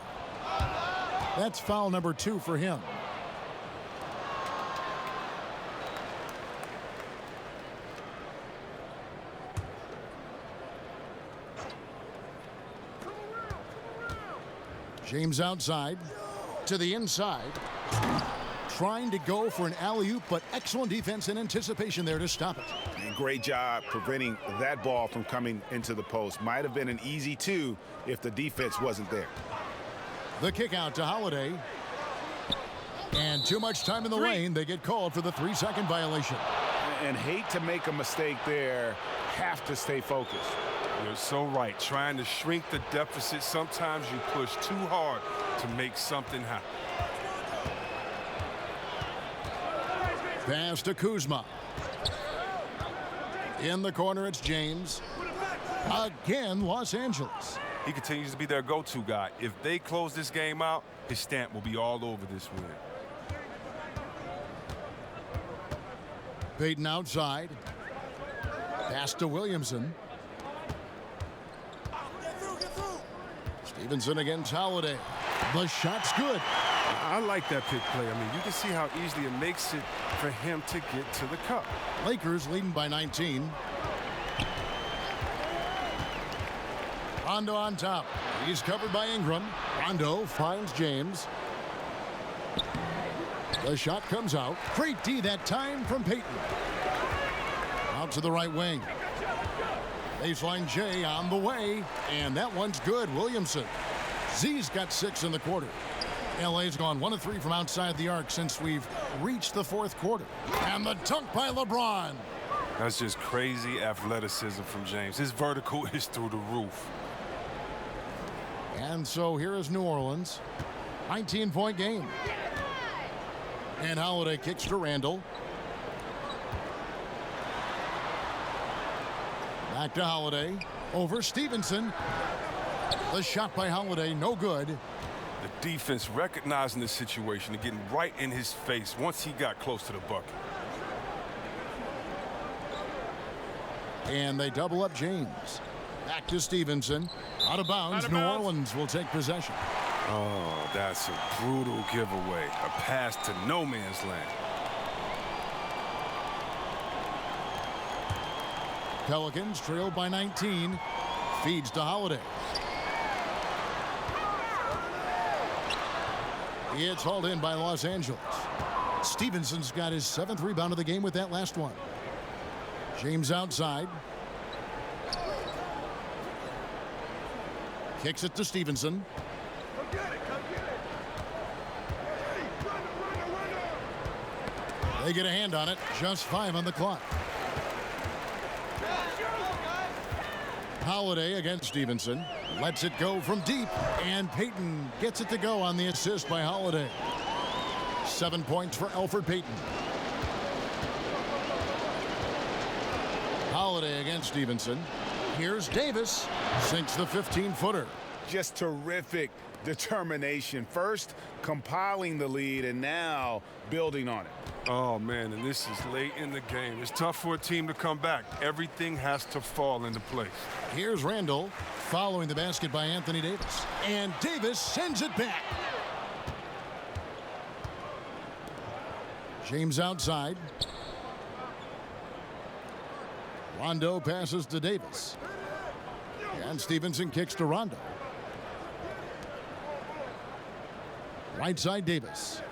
That's foul number 2 for him. James outside to the inside. Trying to go for an alley-oop, but excellent defense and anticipation there to stop it. And great job preventing that ball from coming into the post. Might have been an easy 2 if the defense wasn't there. The kick out to Holiday. And too much time in the lane. They get called for the 3-second violation. And hate to make a mistake there. Have to stay focused. You're so right. Trying to shrink the deficit, sometimes you push too hard to make something happen. Pass to Kuzma. In the corner, it's James. Again, Los Angeles. He continues to be their go-to guy. If they close this game out, his stamp will be all over this win. Payton outside. Pass to Williamson. Stevenson against Holiday. The shot's good. I like that pick play. I mean, you can see how easily it makes it for him to get to the cup. Lakers leading by 19. Rondo on top. He's covered by Ingram. Rondo finds James. The shot comes out. Great D that time from Payton. Out to the right wing. Baseline J on the way. And that one's good. Williamson. Z's got 6 in the quarter. LA's gone 1 of 3 from outside the arc since we've reached the 4th quarter. And the dunk by LeBron. That's just crazy athleticism from James. His vertical is through the roof. And so here is New Orleans. 19-point game. And Holiday kicks to Randall. Back to Holiday. Over Stevenson. The shot by Holiday, no good. The defense recognizing the situation and getting right in his face once he got close to the bucket. And they double up James. Back to Stevenson. Out of bounds. New Orleans will take possession. Oh, that's a brutal giveaway. A pass to no man's land. Pelicans trailed by 19. Feeds to Holiday. It's hauled in by Los Angeles. Stevenson's got his 7th rebound of the game with that last one. James outside. Kicks it to Stevenson. They get a hand on it. Just 5 on the clock. Holiday against Stevenson. Lets it go from deep. And Payton gets it to go on the assist by Holiday. 7 points for Elfrid Payton. Holiday against Stevenson. Here's Davis. Sinks the 15-footer. Just terrific determination. First compiling the lead and now building on it. Oh, man, and this is late in the game. It's tough for a team to come back. Everything has to fall into place. Here's Randall following the basket by Anthony Davis. And Davis sends it back. James outside. Rondo passes to Davis. And Stevenson kicks to Rondo. Right side Davis.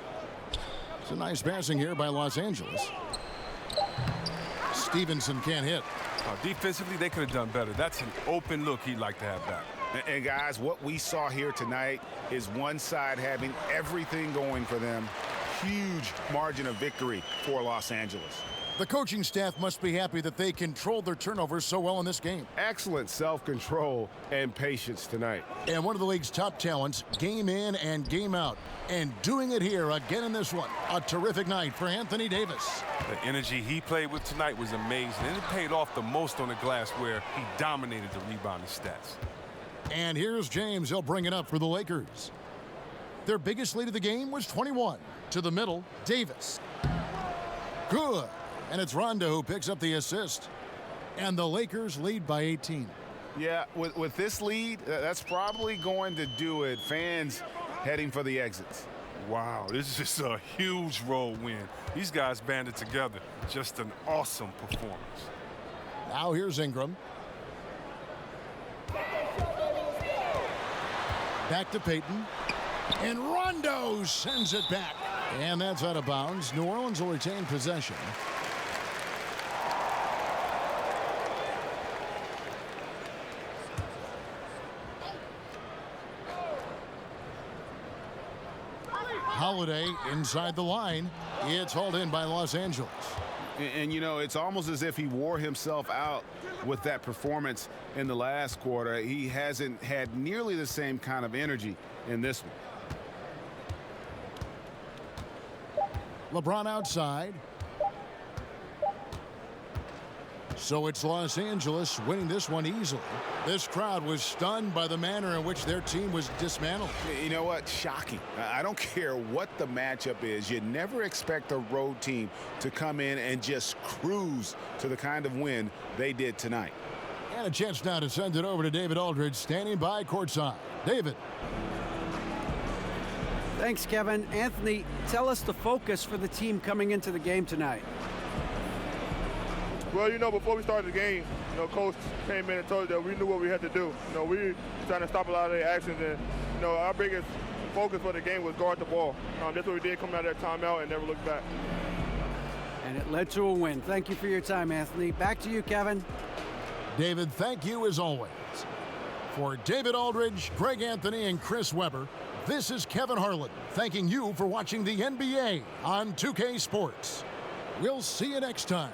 It's a nice passing here by Los Angeles. Stevenson can't hit. Defensively, they could have done better. That's an open look he'd like to have back. And guys, what we saw here tonight is one side having everything going for them. Huge margin of victory for Los Angeles. The coaching staff must be happy that they controlled their turnovers so well in this game. Excellent self-control and patience tonight. And one of the league's top talents, game in and game out. And doing it here again in this one. A terrific night for Anthony Davis. The energy he played with tonight was amazing. And it paid off the most on the glass where he dominated the rebounding stats. And here's James. He'll bring it up for the Lakers. Their biggest lead of the game was 21. To the middle, Davis. Good. And it's Rondo who picks up the assist. And the Lakers lead by 18. Yeah, with this lead, that's probably going to do it. Fans heading for the exits. Wow, this is just a huge road win. These guys banded together. Just an awesome performance. Now here's Ingram. Back to Payton. And Rondo sends it back. And that's out of bounds. New Orleans will retain possession. Holiday inside the line. It's hauled in by Los Angeles. And you know, it's almost as if he wore himself out with that performance in the last quarter. He hasn't had nearly the same kind of energy in this one. LeBron outside. So it's Los Angeles winning this one easily. This crowd was stunned by the manner in which their team was dismantled. You know what? Shocking. I don't care what the matchup is. You never expect a road team to come in and just cruise to the kind of win they did tonight. And a chance now to send it over to David Aldridge, standing by courtside. David. Thanks, Kevin. Anthony, tell us the focus for the team coming into the game tonight. Well, you know, before we started the game, you know, Coach came in and told us that we knew what we had to do. You know, we were trying to stop a lot of their actions, and, you know, our biggest focus for the game was guard the ball. That's what we did coming out of that timeout and never looked back. And it led to a win. Thank you for your time, Anthony. Back to you, Kevin. David, thank you as always. For David Aldridge, Greg Anthony, and Chris Webber, this is Kevin Harlan thanking you for watching the NBA on 2K Sports. We'll see you next time.